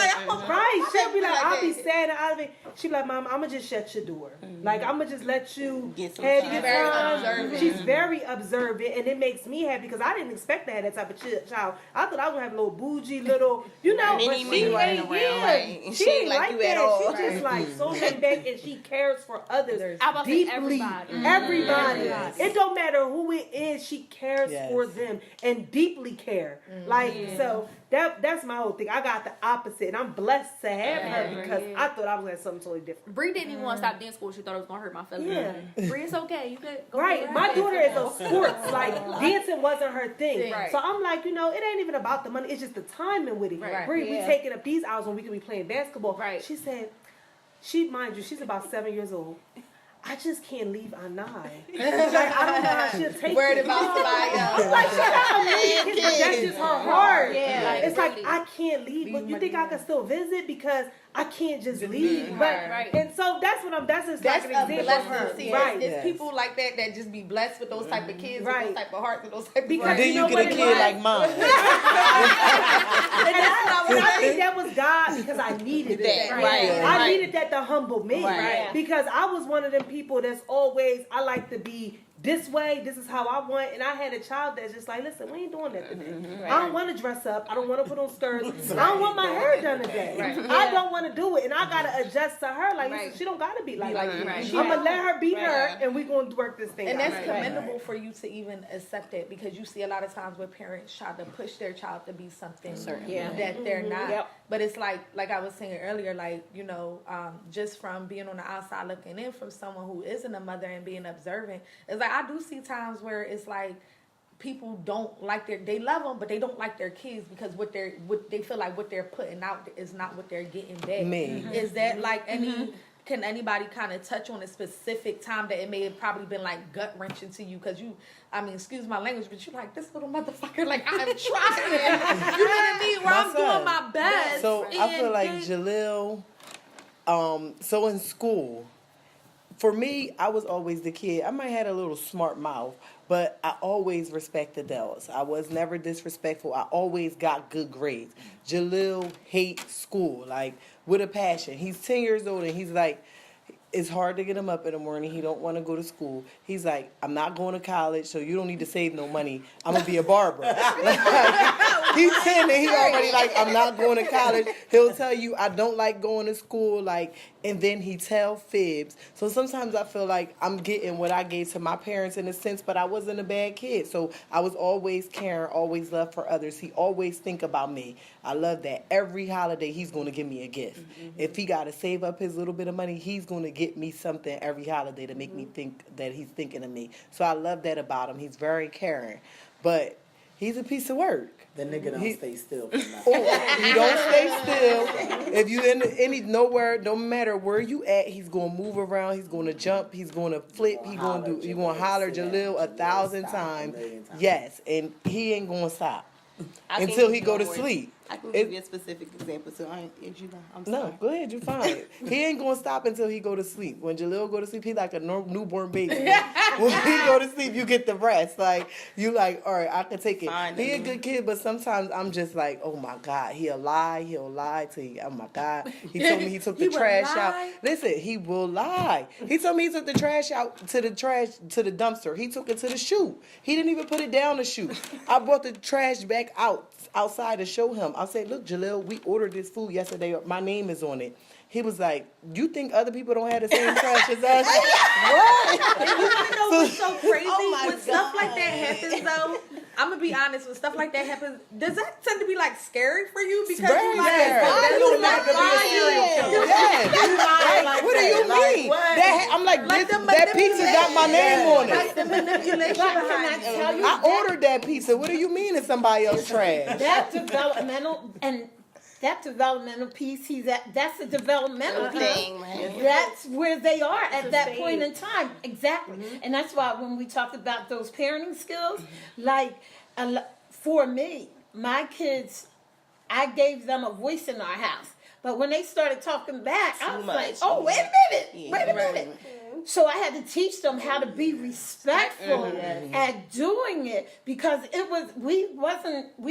Speaker 3: She'll be like, I'll be saying her out of it. She'll be like, Mom, I'm going to just shut your door. Like, I'm going to just let you have your time. She's very observant, and it makes me happy because I didn't expect to have that type of child. I thought I would have a little bougie, little, but she ain't, she ain't like that. She just like so laid back, and she cares for others deeply. Everybody. It don't matter who it is, she cares for them and deeply care. So that's my whole thing. I got the opposite, and I'm blessed to have her because I thought I was at something totally different.
Speaker 5: Bree didn't even want to stop dance school. She thought it was gonna hurt my feelings. Bree, it's okay. You could go.
Speaker 3: My daughter is a sports. Like, dancing wasn't her thing. So I'm like, it ain't even about the money. It's just the timing with it. Bree, we taking up these hours when we could be playing basketball. She said, mind you, she's about 7 years old. I just can't leave Anai. Like, I don't know how she'll take
Speaker 1: Worried
Speaker 3: it.
Speaker 1: about somebody else.
Speaker 3: I'm like, she got a million kids, but that's just her heart. It's like,
Speaker 5: really.
Speaker 3: I can't leave, but you think I can still visit because I can't just leave. And so that's just
Speaker 1: That's
Speaker 3: like an
Speaker 1: a
Speaker 3: example of her.
Speaker 1: blessing. It's people like that just be blessed with those type of kids, with those type of hearts, and those type of
Speaker 3: Because
Speaker 6: Then you get a kid like mine.
Speaker 3: And I think that was God because I needed that. I needed that to humble me. Because I was one of them people that's always, I like to be this way, this is how I want. And I had a child that's just like, listen, we ain't doing that today. I don't want to dress up. I don't want to put on skirts. I don't want my hair done today. I don't want to do it. And I got to adjust to her. Like, listen, she don't got to be like me. I'm going to let her be her, and we're going to work this thing
Speaker 1: and
Speaker 3: out.
Speaker 1: that's commendable for you to even accept that, because you see a lot of times where parents try to push their child to be something that they're not. But it's like I was saying earlier, like, just from being on the outside looking in from someone who isn't a mother and being observant, it's like I do see times where it's like people don't like they love them, but they don't like their kids because what they feel like what they're putting out is not what they're getting back. Is that like any can anybody kind of touch on a specific time that it may have probably been like gut wrenching to you? Because excuse my language, but you like this little motherfucker, like I'm trying. You know what I mean? Where I'm doing my best.
Speaker 6: So I feel like Jalil, so in school, for me, I was always the kid. I might have a little smart mouth, but I always respected adults. I was never disrespectful. I always got good grades. Jalil hates school, like with a passion. He's 10 years old and he's like, it's hard to get him up in the morning. He don't want to go to school. He's like, I'm not going to college, so you don't need to save no money. I'm going to be a barber. He's 10 and he already like, I'm not going to college. He'll tell you, I don't like going to school, like, and then he tell fibs. So sometimes I feel like I'm getting what I gave to my parents in a sense, but I wasn't a bad kid. So I was always caring, always love for others. He always think about me. I love that. Every holiday, he's going to give me a gift. If he got to save up his little bit of money, he's going to get me something every holiday to make me think that he's thinking of me. So I love that about him. He's very caring. But he's a piece of work.
Speaker 4: The nigga don't stay still for nothing.
Speaker 6: He don't stay still. If you in nowhere, no matter where you at, he's gonna move around. He's gonna jump. He's gonna flip. He gonna holler Jalil 1,000 times. Yes, and he ain't gonna stop until he go to sleep.
Speaker 7: I can give you a specific example, so I'm sorry.
Speaker 6: No, go ahead, you fine. He ain't gonna stop until he go to sleep. When Jalil go to sleep, he like a newborn baby. When he go to sleep, you get the rest. Like, you like, all right, I can take it. He a good kid, but sometimes I'm just like, oh my God, he'll lie to you. Oh my God. He told me he took the trash out. Listen, he will lie. He told me he took the trash out to the dumpster. He took it to the chute. He didn't even put it down the chute. I brought the trash back outside to show him. I said, look, Jalil, we ordered this food yesterday. My name is on it. He was like, you think other people don't have the same trash as us?
Speaker 1: What? And you want to know what's so crazy? When stuff
Speaker 7: God.
Speaker 1: like that happens, though, I'm going to be honest, when stuff like that happens, does that tend to be, like, scary for you? Because
Speaker 6: very
Speaker 1: you like,
Speaker 6: scary.
Speaker 1: you like
Speaker 6: Like, what do you mean? I'm like, that pizza got my name on it.
Speaker 1: Like the manipulation behind it.
Speaker 6: I ordered that pizza. What do you mean it's somebody else's trash?
Speaker 2: That developmental piece, that's a developmental
Speaker 7: Thing,
Speaker 2: piece.
Speaker 7: right?
Speaker 2: That's where they are at that point in time. Exactly. And that's why when we talked about those parenting skills, like for me, my kids, I gave them a voice in our house. But when they started talking back, I was like, oh, wait a minute. So I had to teach them how to be respectful at doing it, because we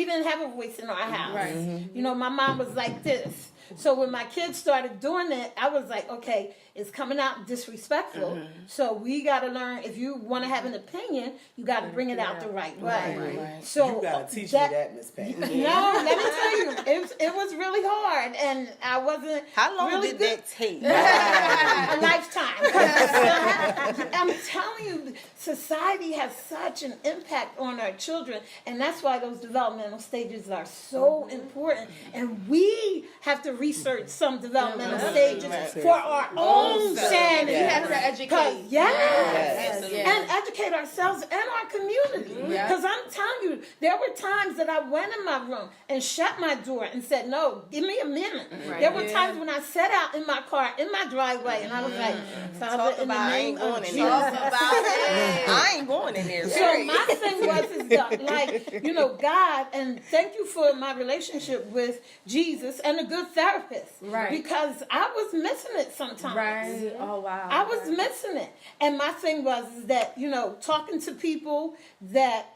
Speaker 2: didn't have a voice in our house. Right. You know, my mom was like this. So when my kids started doing it, I was like, okay, it's coming out disrespectful. So we got to learn, if you want to have an opinion, you got to bring it out the right way. Right. So
Speaker 4: you got to teach me that, Miss Pat.
Speaker 2: No, let me tell you, it was really hard, and I wasn't.
Speaker 7: How long
Speaker 2: really
Speaker 7: did
Speaker 2: good.
Speaker 7: that take?
Speaker 2: A lifetime. I'm telling you, society has such an impact on our children, and that's why those developmental stages are so important. And we have to research some developmental stages for our own sanity.
Speaker 1: You have to educate.
Speaker 2: Yes. And educate ourselves and our community. Because I'm telling you, there were times that I went in my room and shut my door and said, no, give me a minute. There were times when I sat out in my car, in my driveway, and I was like, Father, in the name of Jesus.
Speaker 7: I ain't going in there.
Speaker 2: So my thing was, God, and thank you for my relationship with Jesus and a good therapist. Right. Because I was missing it sometimes.
Speaker 1: Right. Oh, wow.
Speaker 2: I was missing it. And my thing was that, talking to people that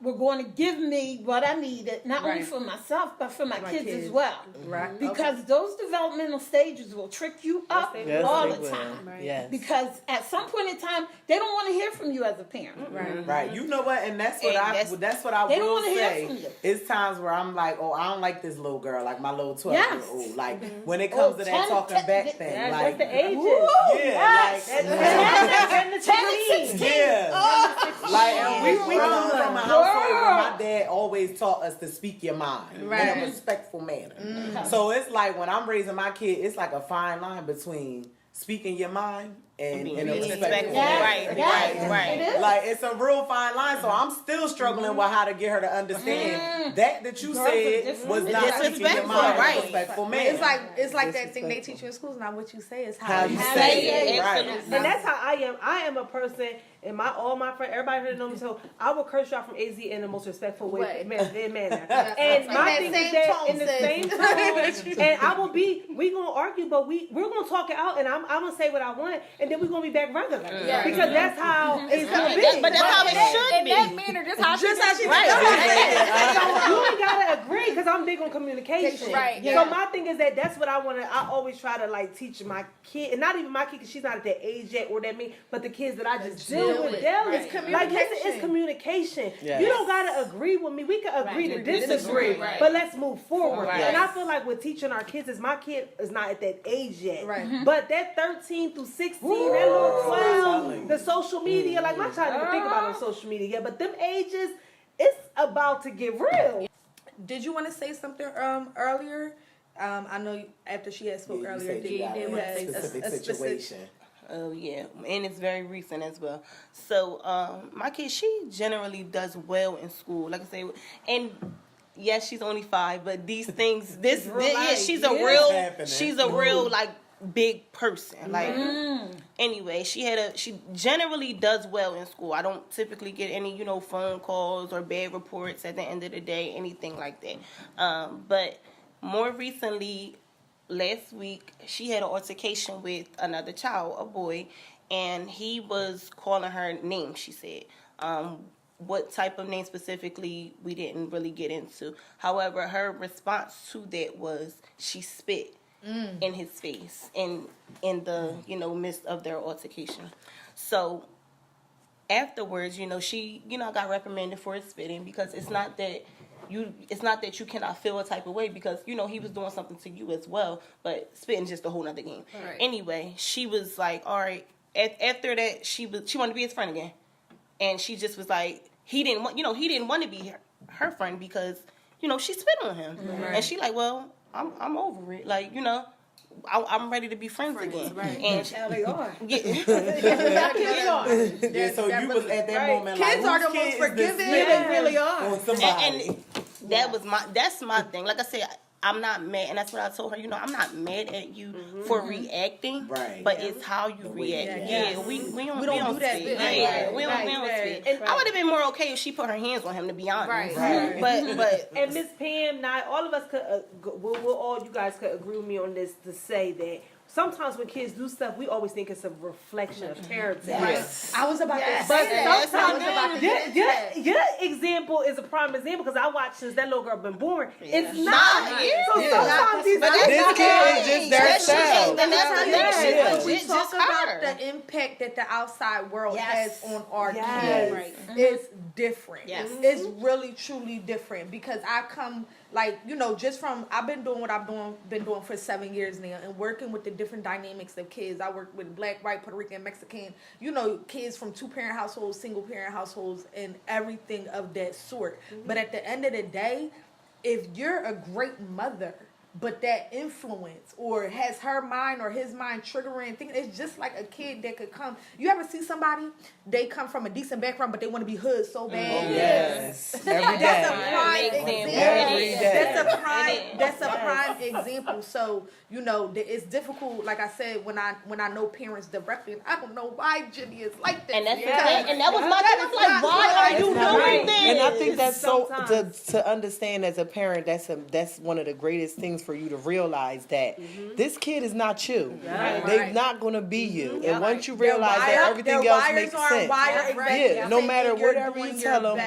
Speaker 2: were going to give me what I needed, not only for myself, but for my kids as well. Right. Because those developmental stages will trick you up all the time.
Speaker 6: Right. Yes.
Speaker 2: Because at some point in time, they don't want to hear from you as a parent.
Speaker 4: Right. You know what? And that's what I
Speaker 2: they don't
Speaker 4: will
Speaker 2: want to
Speaker 4: say.
Speaker 2: hear from you.
Speaker 4: It's times where I'm like, oh, I don't like this little girl, like my little 12-year-old. Like when it comes to that talking back thing, like
Speaker 3: the ages.
Speaker 4: Like and we come from a household where my dad always taught us to speak your mind in a respectful manner. So it's like when I'm raising my kid, it's like a fine line between speaking your mind and
Speaker 7: Being
Speaker 4: in a respectful
Speaker 7: respectful.
Speaker 4: manner.
Speaker 7: Right.
Speaker 2: It is.
Speaker 4: Like, it's a real fine line, so I'm still struggling with how to get her to understand that you
Speaker 2: Girls are
Speaker 4: said
Speaker 2: different.
Speaker 4: was
Speaker 2: It's
Speaker 4: not teaching your
Speaker 7: disrespectful,
Speaker 4: mind in
Speaker 7: right.
Speaker 4: a respectful manner.
Speaker 1: It's like that thing they teach you in schools. Not what you say, is
Speaker 4: How you
Speaker 2: How
Speaker 4: say
Speaker 2: you
Speaker 4: it,
Speaker 2: say it.
Speaker 4: right?
Speaker 3: And that's how I am. I am a person, and all my friends, everybody here know me, so I will curse y'all from AZ in the most respectful way, manner. And my
Speaker 1: that
Speaker 3: thing
Speaker 1: same
Speaker 3: is that
Speaker 1: tone,
Speaker 3: in the
Speaker 1: sis.
Speaker 3: same tone, and I will be, we gonna argue, but we're gonna talk it out, and I'm gonna say what I want, and then we're gonna be back regular.
Speaker 1: Yeah.
Speaker 3: Because that's how it's gonna be.
Speaker 7: But that's how it should
Speaker 5: In
Speaker 7: be.
Speaker 5: that manner, just how she
Speaker 7: Right.
Speaker 3: You ain't gotta agree, because I'm big on communication.
Speaker 5: Right.
Speaker 3: So my thing is that's what I always try to like teach my kid, and not even my kid, because she's not at that age yet, or that me, but the kids that I just deal with daily.
Speaker 1: It's
Speaker 3: Like, listen, it's communication.
Speaker 6: Yes.
Speaker 3: You don't gotta agree with me. We can agree to disagree,
Speaker 5: Right.
Speaker 3: but let's move forward.
Speaker 7: Right.
Speaker 3: And I feel like with teaching our kids, my kid is not at that age yet.
Speaker 1: Right.
Speaker 3: But that 13 through 16, that little 12, the social media, like my child didn't even think about on social media yet, but them ages, it's about to get real.
Speaker 1: Did you want to say something earlier? I know after she had spoke
Speaker 4: You
Speaker 1: earlier,
Speaker 4: said you got
Speaker 1: did
Speaker 4: a
Speaker 1: want to say
Speaker 4: specific
Speaker 1: a
Speaker 4: situation.
Speaker 7: Oh yeah, and it's very recent as well. So my kid, she generally does well in school. Like I say, and yes, she's only 5, but these things, she's a real like big person. Like anyway, she generally does well in school. I don't typically get any phone calls or bad reports at the end of the day, anything like that. But more recently, last week, she had an altercation with another child, a boy, and he was calling her names, she said. What type of name specifically, we didn't really get into. However, her response to that was she spit in his face in the, midst of their altercation. So afterwards, she, got reprimanded for his spitting, because it's not that you cannot feel a type of way, because he was doing something to you as well, but spitting just a whole nother game.
Speaker 5: Right.
Speaker 7: Anyway, she was like, all right. After that, she wanted to be his friend again, and she just was like, he didn't want to be her friend, because she spit on him, and she like, well, I'm over it, like I'm ready to be friends again.
Speaker 5: Right.
Speaker 7: And
Speaker 2: That's how they are.
Speaker 4: Yeah, so you was at that moment like,
Speaker 1: Kids are the
Speaker 4: whose
Speaker 1: most
Speaker 4: kid is
Speaker 1: forgiving.
Speaker 4: this
Speaker 2: They really are.
Speaker 4: on somebody?
Speaker 7: and that's my thing. Like I said, I'm not mad, and that's what I told her. I'm not mad at you for reacting,
Speaker 4: Right.
Speaker 7: But it's how you react. Yeah, we don't
Speaker 1: do that.
Speaker 7: speak.
Speaker 1: Right.
Speaker 7: Yeah, we don't
Speaker 1: Right.
Speaker 7: speak. And I would have been more okay if she put her hands on him, to be honest.
Speaker 5: Right.
Speaker 7: But
Speaker 3: And Miss Pam, not all of us could, you guys could agree with me on this, to say that sometimes when kids do stuff, we always think it's a reflection of parenting.
Speaker 4: Yes.
Speaker 1: I was about to
Speaker 3: But
Speaker 1: say that. I was about
Speaker 3: sometimes
Speaker 1: to get into that.
Speaker 3: your example is a prime example, because I watched since that little girl been born. It's not.
Speaker 7: Not you.
Speaker 3: So sometimes these
Speaker 6: This kid is just their self.
Speaker 7: And that's the
Speaker 1: Yeah.
Speaker 7: thing.
Speaker 6: Yeah.
Speaker 1: When we
Speaker 7: It's
Speaker 1: talk
Speaker 7: just
Speaker 1: about
Speaker 7: her.
Speaker 1: the impact that the outside world
Speaker 2: Yes.
Speaker 1: has on our
Speaker 3: Yes.
Speaker 1: kids,
Speaker 5: Right.
Speaker 1: it's different.
Speaker 5: Yes.
Speaker 1: It's really truly different, because I come just from, I've been doing what I've been doing for 7 years now, and working with the different dynamics of kids. I work with Black, white, Puerto Rican, Mexican, kids from 2-parent households, single-parent households, and everything of that sort. But at the end of the day, if you're a great mother, but that influence or has her mind or his mind triggering things, it's just like a kid that could come. You ever see somebody, they come from a decent background, but they want to be hood so bad?
Speaker 6: Yes. Every
Speaker 1: That's a
Speaker 6: day.
Speaker 1: prime
Speaker 7: Example.
Speaker 6: Every
Speaker 1: example.
Speaker 6: day.
Speaker 1: That's a prime example. So it's difficult. Like I said, when I know parents directly, and I don't know why Jimmy is like this.
Speaker 7: And that's
Speaker 1: because
Speaker 7: and that was my thing. I was like, why are you doing this?
Speaker 6: And I think that's
Speaker 3: Sometimes.
Speaker 6: to understand as a parent, that's one of the greatest things for you to realize, that this kid is not you. They're not going to be you. And once you realize that, everything else makes sense. Yeah, no matter whatever you tell them,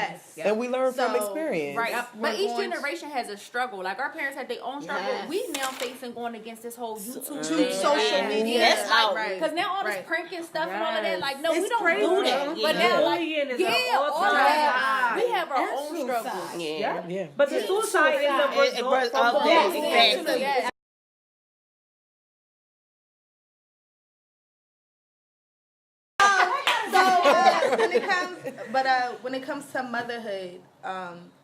Speaker 6: and we learn from experience.
Speaker 5: Right.
Speaker 1: Yep,
Speaker 5: But
Speaker 1: we're
Speaker 5: each
Speaker 1: going
Speaker 5: generation has a struggle. Like our parents had their own struggle.
Speaker 1: Yes.
Speaker 5: We now facing going against this whole YouTube
Speaker 1: To
Speaker 5: thing.
Speaker 1: social
Speaker 5: And
Speaker 1: media.
Speaker 7: That's out.
Speaker 5: Because now all this
Speaker 1: Right.
Speaker 5: pranking stuff and all of that,
Speaker 3: Yes.
Speaker 5: like, no, we
Speaker 1: It's
Speaker 5: don't
Speaker 1: crazy.
Speaker 5: do that. But now, like,
Speaker 3: Bullying is
Speaker 5: yeah,
Speaker 3: an
Speaker 5: all of
Speaker 3: all-time
Speaker 5: that.
Speaker 3: high.
Speaker 5: We have our
Speaker 2: And
Speaker 5: own
Speaker 2: suicide.
Speaker 5: struggles.
Speaker 7: Yeah.
Speaker 6: Yeah.
Speaker 3: But the suicide is a
Speaker 7: It
Speaker 3: result
Speaker 7: was
Speaker 3: from
Speaker 7: of
Speaker 3: the
Speaker 7: that.
Speaker 3: bullying.
Speaker 7: Exactly.
Speaker 5: Yes.
Speaker 1: So when it comes to motherhood,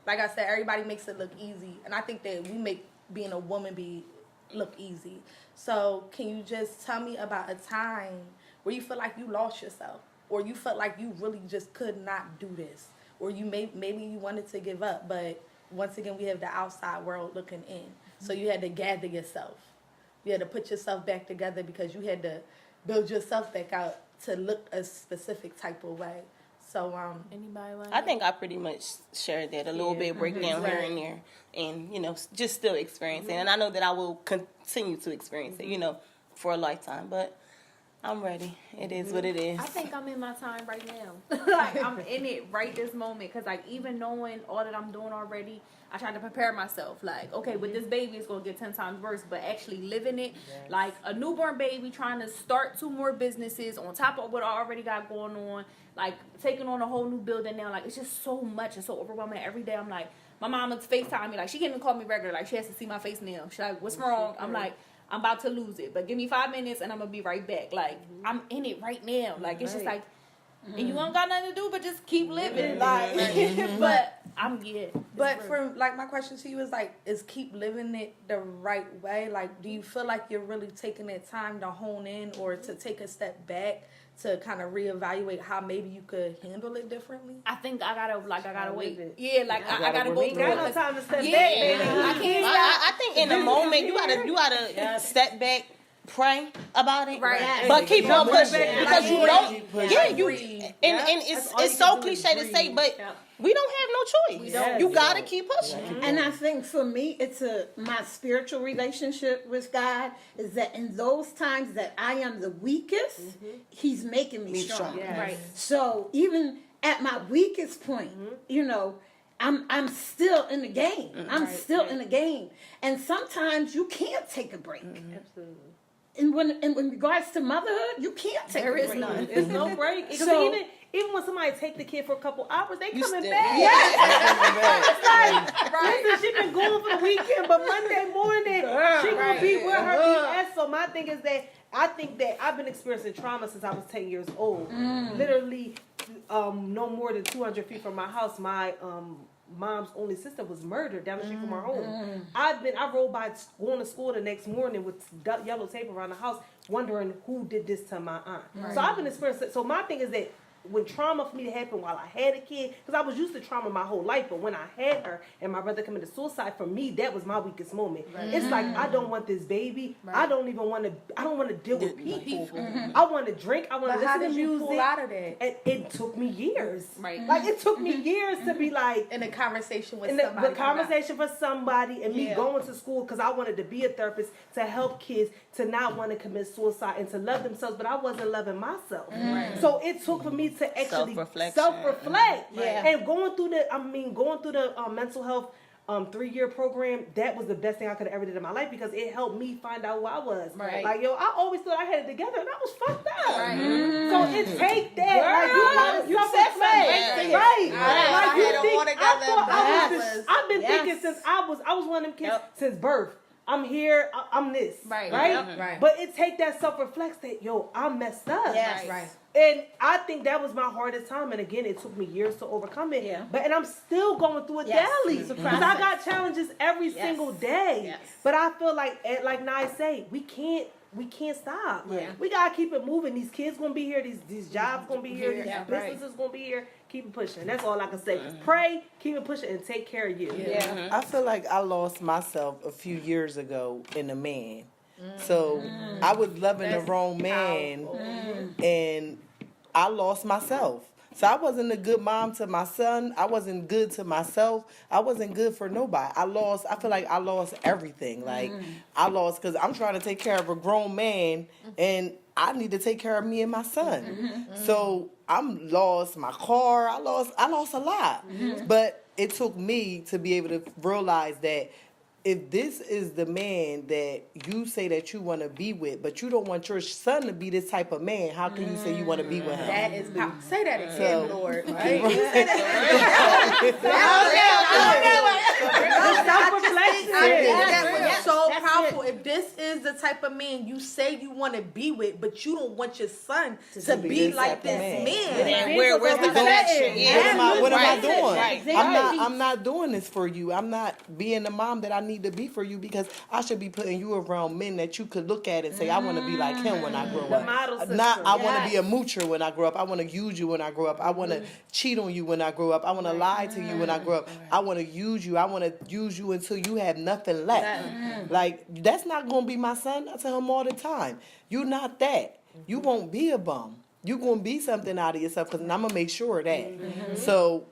Speaker 1: like I said, everybody makes it look easy, and I think that we make being a woman look easy. So can you just tell me about a time where you feel like you lost yourself, or you felt like you really just could not do this, or maybe you wanted to give up, but once again we have the outside world looking in, so you had to gather yourself, you had to put yourself back together because you had to build yourself back out to look a specific type of way. So
Speaker 5: Anybody want?
Speaker 7: I think I pretty much shared that a little bit, breakdown here and there, and just still experiencing. And I know that I will continue to experience it, for a lifetime. But I'm ready. It is what it is.
Speaker 5: I think I'm in my time right now. Like, I'm in it right this moment. Because, like, even knowing all that I'm doing already, I try to prepare myself. Like, okay, with this baby, it's going to get 10 times worse. But actually living it, like a newborn baby, trying to start 2 more businesses on top of what I already got going on. Like, taking on a whole new building now. Like, it's just so much. It's so overwhelming. Every day, I'm like, my mom is FaceTime me. Like, she can't even call me regular. Like, she has to see my face now. She's like, what's wrong? I'm like, I'm about to lose it, but give me 5 minutes and I'm gonna be right back. Like, I'm in it right now. Like, it's just like, and you don't got nothing to do but just keep living. Like, but
Speaker 1: But for like, my question to you is like, is keep living it the right way? Like, do you feel like you're really taking that time to hone in or to take a step back to kind of reevaluate how maybe you could handle it differently?
Speaker 5: I think I gotta wait. Yeah, like I gotta go through
Speaker 3: Got no
Speaker 5: it.
Speaker 3: time to step back,
Speaker 5: Yeah,
Speaker 3: baby.
Speaker 5: I can't stop.
Speaker 7: I think in the moment you gotta step back, pray about it,
Speaker 5: Right.
Speaker 7: but keep on pushing
Speaker 3: back.
Speaker 7: because you know,
Speaker 1: Breathe.
Speaker 7: and it's so cliche to say, but we don't have no choice.
Speaker 3: don't.
Speaker 7: You gotta keep pushing.
Speaker 2: And I think for me, it's my spiritual relationship with God is that in those times that I am the weakest, He's making me strong.
Speaker 3: Yes.
Speaker 5: Right.
Speaker 2: So even at my weakest point, I'm still in the game. I'm still in the game. And sometimes you can't take a break.
Speaker 3: Absolutely.
Speaker 2: And in regards to motherhood, you can't take
Speaker 5: There
Speaker 2: a
Speaker 5: is
Speaker 2: break.
Speaker 5: none.
Speaker 3: There's no break. Because
Speaker 2: So-
Speaker 3: even when somebody take the kid for a couple hours, they coming
Speaker 7: still-
Speaker 3: back. It's like, listen, she been going for the weekend, but Monday morning she gonna be where her BS. So my thing is that I think that I've been experiencing trauma since I was 10 years old. Literally, no more than 200 feet from my house, my mom's only sister was murdered down the street from our home. I rolled by going to school the next morning with yellow tape around the house, wondering who did this to my aunt. So I've been experiencing. So my thing is that when trauma for me to happen while I had a kid, because I was used to trauma my whole life, but when I had her and my brother committed suicide, for me that was my weakest moment. It's like I don't want this baby. I don't even want to. I don't want to deal with people. I want to drink. I want to
Speaker 1: How
Speaker 3: listen
Speaker 1: did
Speaker 3: to
Speaker 1: you
Speaker 3: music.
Speaker 1: pull out of that?
Speaker 3: And it took me years.
Speaker 5: Right.
Speaker 3: Like it took me years to be like
Speaker 1: In a conversation with
Speaker 3: in
Speaker 1: somebody.
Speaker 3: the conversation for somebody and me going to school because I wanted to be a therapist to help kids to not want to commit suicide and to love themselves, but I wasn't loving myself. So it took for me to actually self-reflect. And going through the mental health 3-year program, that was the best thing I could have ever did in my life because it helped me find out who I was.
Speaker 5: Right.
Speaker 3: Like, I always thought I had it together and I was fucked up. So it take that. Like, you self-reflect. Right.
Speaker 1: I
Speaker 3: you
Speaker 1: had it
Speaker 3: think,
Speaker 1: all together.
Speaker 3: I've been thinking since I was one of them kids since birth. I'm here, I'm this.
Speaker 5: Right.
Speaker 1: Right.
Speaker 3: But it take that self-reflex that, I'm messed up.
Speaker 2: Yes.
Speaker 1: Right.
Speaker 3: And I think that was my hardest time. And again, it took me years to overcome it.
Speaker 2: Yeah.
Speaker 3: And I'm still going through it daily.
Speaker 2: It's a
Speaker 3: Because I got challenges every single day.
Speaker 2: Yes.
Speaker 3: But I feel like Nye say, we can't stop.
Speaker 2: Yeah.
Speaker 3: We gotta keep it moving. These kids gonna be here. These jobs gonna be here. These businesses gonna be here. Keep it pushing. That's all I can say. Pray, keep it pushing, and take care of you.
Speaker 6: I feel like I lost myself a few years ago in a man. So I was loving the wrong man, and I lost myself. So I wasn't a good mom to my son. I wasn't good to myself. I wasn't good for nobody. I feel like I lost everything. Like I lost because I'm trying to take care of a grown man, and I need to take care of me and my son. So I'm lost my car. I lost a lot. But it took me to be able to realize that if this is the man that you say that you want to be with, but you don't want your son to be this type of man, how can you say you want to be with him?
Speaker 1: That is say that again,
Speaker 6: So-
Speaker 1: Lord. Right?
Speaker 3: Self-reflection.
Speaker 1: That was so powerful if this is the type of man you say you want to be with, but you don't want your son to be
Speaker 6: this
Speaker 1: like
Speaker 6: type of
Speaker 1: this
Speaker 6: man.
Speaker 1: man.
Speaker 7: And where's the connection?
Speaker 6: What am I
Speaker 7: Right.
Speaker 6: doing?
Speaker 7: Right.
Speaker 6: I'm not doing this for you. I'm not being the mom that I need to be for you, because I should be putting you around men that you could look at and say, I want to be like him when I grow up.
Speaker 3: model system.
Speaker 6: Not I want to be a moocher when I grow up. I want to use you when I grow up. I want to cheat on you when I grow up. I want to lie to you when I grow up. I want to use you. I want to use you until you have nothing left. Like, that's not going to be my son. I tell him all the time, you're not that. You won't be a bum. You're going to be something out of yourself, because I'm going to make sure of that. So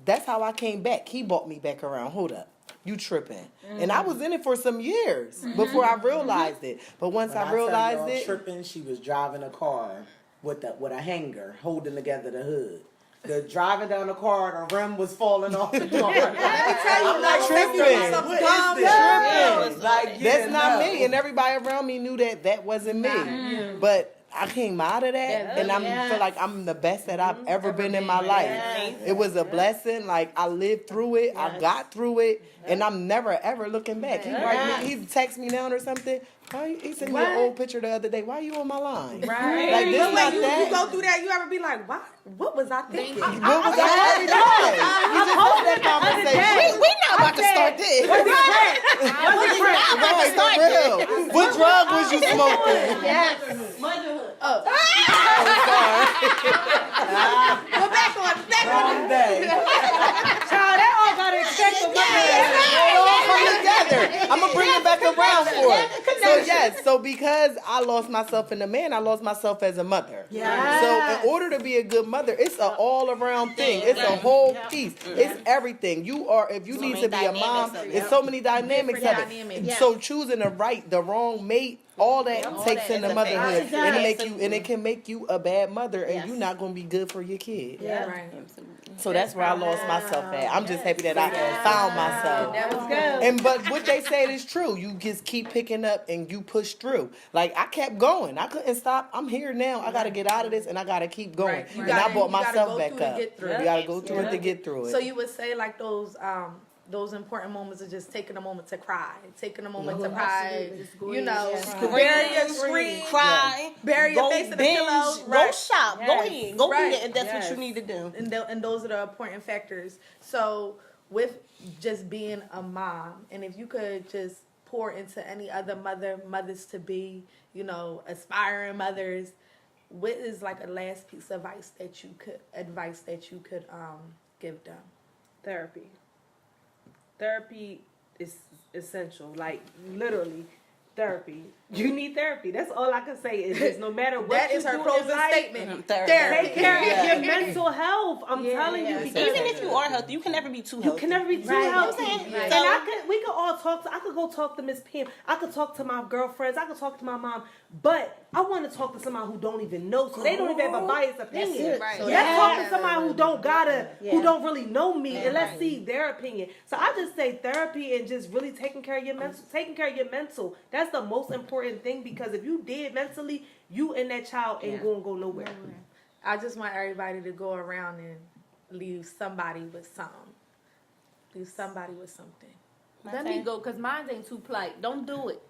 Speaker 6: that's how I came back. He brought me back around. Hold up. You tripping. And I was in it for some years before I realized it. But once I realized it.
Speaker 4: Tripping, she was driving a car with a hanger holding together the hood. The driving down the car, the rim was falling off the car.
Speaker 1: Let me tell you,
Speaker 4: I'm like,
Speaker 6: tripping.
Speaker 4: What is this? Like,
Speaker 6: That's not me. And everybody around me knew that wasn't me. But I came out of that, and I feel like I'm the best that I've ever been in my life. It was a blessing. Like, I lived through it. I got through it, and I'm never ever looking back. He texts me now or something. He sent me an old picture the other day. Why are you on my line?
Speaker 1: Right.
Speaker 6: Like, this
Speaker 1: But
Speaker 6: not
Speaker 1: when
Speaker 6: that.
Speaker 1: you go through that, you ever be like, what was I thinking?
Speaker 6: What was I already doing? We just had that conversation.
Speaker 7: We not about to start this.
Speaker 6: Right, for real. What drug was you smoking?
Speaker 2: Motherhood.
Speaker 1: Well, back on.
Speaker 4: Wrong day.
Speaker 3: Child, that all got to expect from
Speaker 6: It all come together. I'm gonna bring it back around for it. So yes, so because I lost myself in a man, I lost myself as a mother. So in order to be a good mother, it's an all around thing. It's a whole piece. It's everything. If you need to be a mom, it's so many dynamics of it. So choosing the wrong mate, all that takes into motherhood, and it can make you a bad mother, and you're not gonna be good for your kid.
Speaker 1: Right.
Speaker 6: So that's where I lost myself at. I'm just happy that I found myself.
Speaker 1: That was good.
Speaker 6: But what they said is true. You just keep picking up and you push through. Like, I kept going. I couldn't stop. I'm here now. I got to get out of this, and I got to keep going.
Speaker 1: Right.
Speaker 6: And I brought myself
Speaker 1: go
Speaker 6: back
Speaker 1: through
Speaker 6: up.
Speaker 1: to get through.
Speaker 6: You got to go through it to get through it.
Speaker 1: So you would say like those important moments are just taking a moment to cry, taking a moment to cry, you know, bury your scream,
Speaker 7: Cry.
Speaker 1: bury your
Speaker 7: Go
Speaker 1: face in the
Speaker 7: binge.
Speaker 1: pillow,
Speaker 7: Go
Speaker 1: right.
Speaker 7: shop. Go in. Go
Speaker 1: Right.
Speaker 7: do that if that's what you need to do.
Speaker 1: And those are the important factors. So with just being a mom, and if you could just pour into any other mothers to be, you know, aspiring mothers, what is like a last piece of advice that you could give them?
Speaker 3: Therapy is essential. Like, literally, therapy. You need therapy. That's all I can say. Is just no matter what
Speaker 1: That
Speaker 3: you
Speaker 1: is her
Speaker 3: do
Speaker 1: closing
Speaker 3: in life,
Speaker 1: statement.
Speaker 3: Take care of your mental health. I'm telling you, because
Speaker 7: Even if you are healthy, you can never be too
Speaker 3: you
Speaker 7: healthy.
Speaker 3: can never be too
Speaker 7: Right.
Speaker 3: healthy.
Speaker 7: Right.
Speaker 3: And we could all talk. I could go talk to Miss Pam. I could talk to my girlfriends. I could talk to my mom. But I want to talk to somebody who don't even know, so they don't even have a biased opinion.
Speaker 2: Right.
Speaker 3: So let's talk to somebody who who don't really know me, and let's see their opinion. So I just say therapy and just really taking care of your mental. That's the most important thing, because if you dead mentally, you and that child ain't gonna go nowhere.
Speaker 1: I just want everybody to go around and leave somebody with something. Leave somebody with something.
Speaker 5: Let me go, because mine ain't too polite. Don't do it.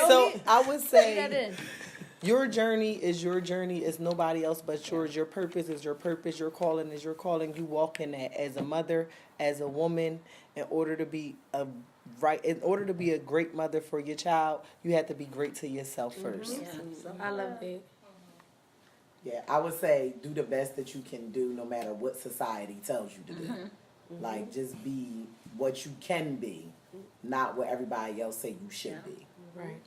Speaker 6: So I would
Speaker 5: That
Speaker 6: say
Speaker 5: in.
Speaker 6: your journey is your journey. It's nobody else but yours. Your purpose is your purpose. Your calling is your calling. You walk in that as a mother, as a woman. In order to be a great mother for your child, you have to be great to yourself first.
Speaker 1: I love it.
Speaker 4: Yeah, I would say do the best that you can do no matter what society tells you to do. Like, just be what you can be, not what everybody else say you should be.
Speaker 1: Right.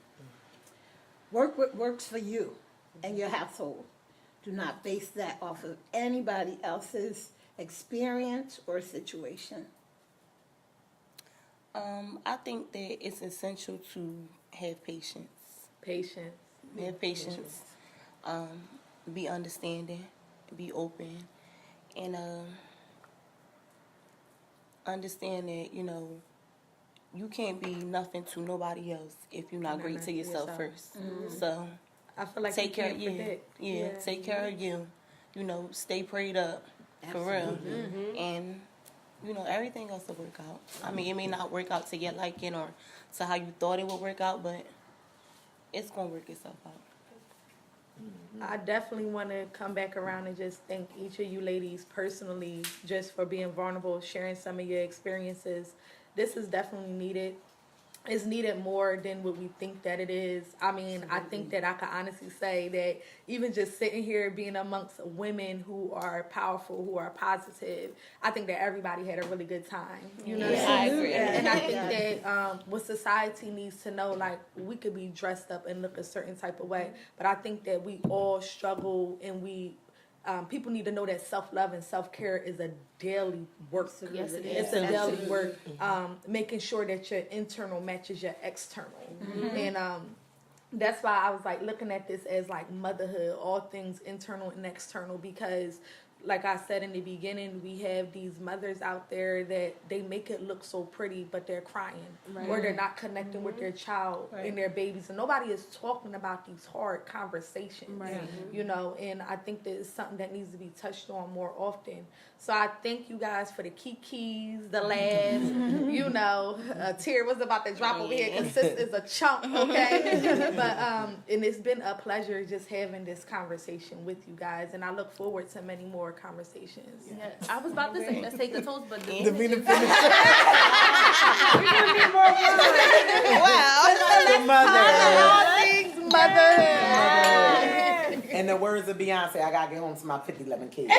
Speaker 2: Work what works for you and your household. Do not base that off of anybody else's experience or situation.
Speaker 7: I think that it's essential to have patience.
Speaker 1: Patience.
Speaker 7: Have patience. Be understanding. Be open. And understand that, you can't be nothing to nobody else if you're not great to yourself first. So
Speaker 1: I feel like
Speaker 7: take
Speaker 1: you
Speaker 7: care
Speaker 1: can't
Speaker 7: of you.
Speaker 1: predict.
Speaker 7: Yeah, take care of you. Stay prayed up. For real. And, you know, everything else will work out. I mean, it may not work out to your liking or to how you thought it would work out, but it's going to work itself out.
Speaker 1: I definitely want to come back around and just thank each of you ladies personally just for being vulnerable, sharing some of your experiences. This is definitely needed. It's needed more than what we think that it is. I mean, I think that I can honestly say that even just sitting here being amongst women who are powerful, who are positive, I think that everybody had a really good time. You know what I'm
Speaker 7: I
Speaker 1: saying?
Speaker 7: agree.
Speaker 1: And I think that what society needs to know, like, we could be dressed up and look a certain type of way, but I think that we all struggle and people need to know that self-love and self-care is a daily work.
Speaker 5: Yes, it is.
Speaker 1: It's a daily work. Making sure that your internal matches your external. And that's why I was like looking at this as like motherhood, all things internal and external, because like I said in the beginning, we have these mothers out there that they make it look so pretty, but they're crying or they're not connecting with their child and their babies. And nobody is talking about these hard conversations, you know, and I think that it's something that needs to be touched on more often. So I thank you guys for the kikis, the laughs, you know, a tear was about to drop over here because sis is a chump, okay? But, and it's been a pleasure just having this conversation with you guys, and I look forward to many more conversations.
Speaker 5: Yeah, I was about to say let's take the toast, but
Speaker 6: Davina finished.
Speaker 4: Mother.
Speaker 1: All things motherhood.
Speaker 4: In the words of Beyonce, I gotta get home to my 50, 11 kids.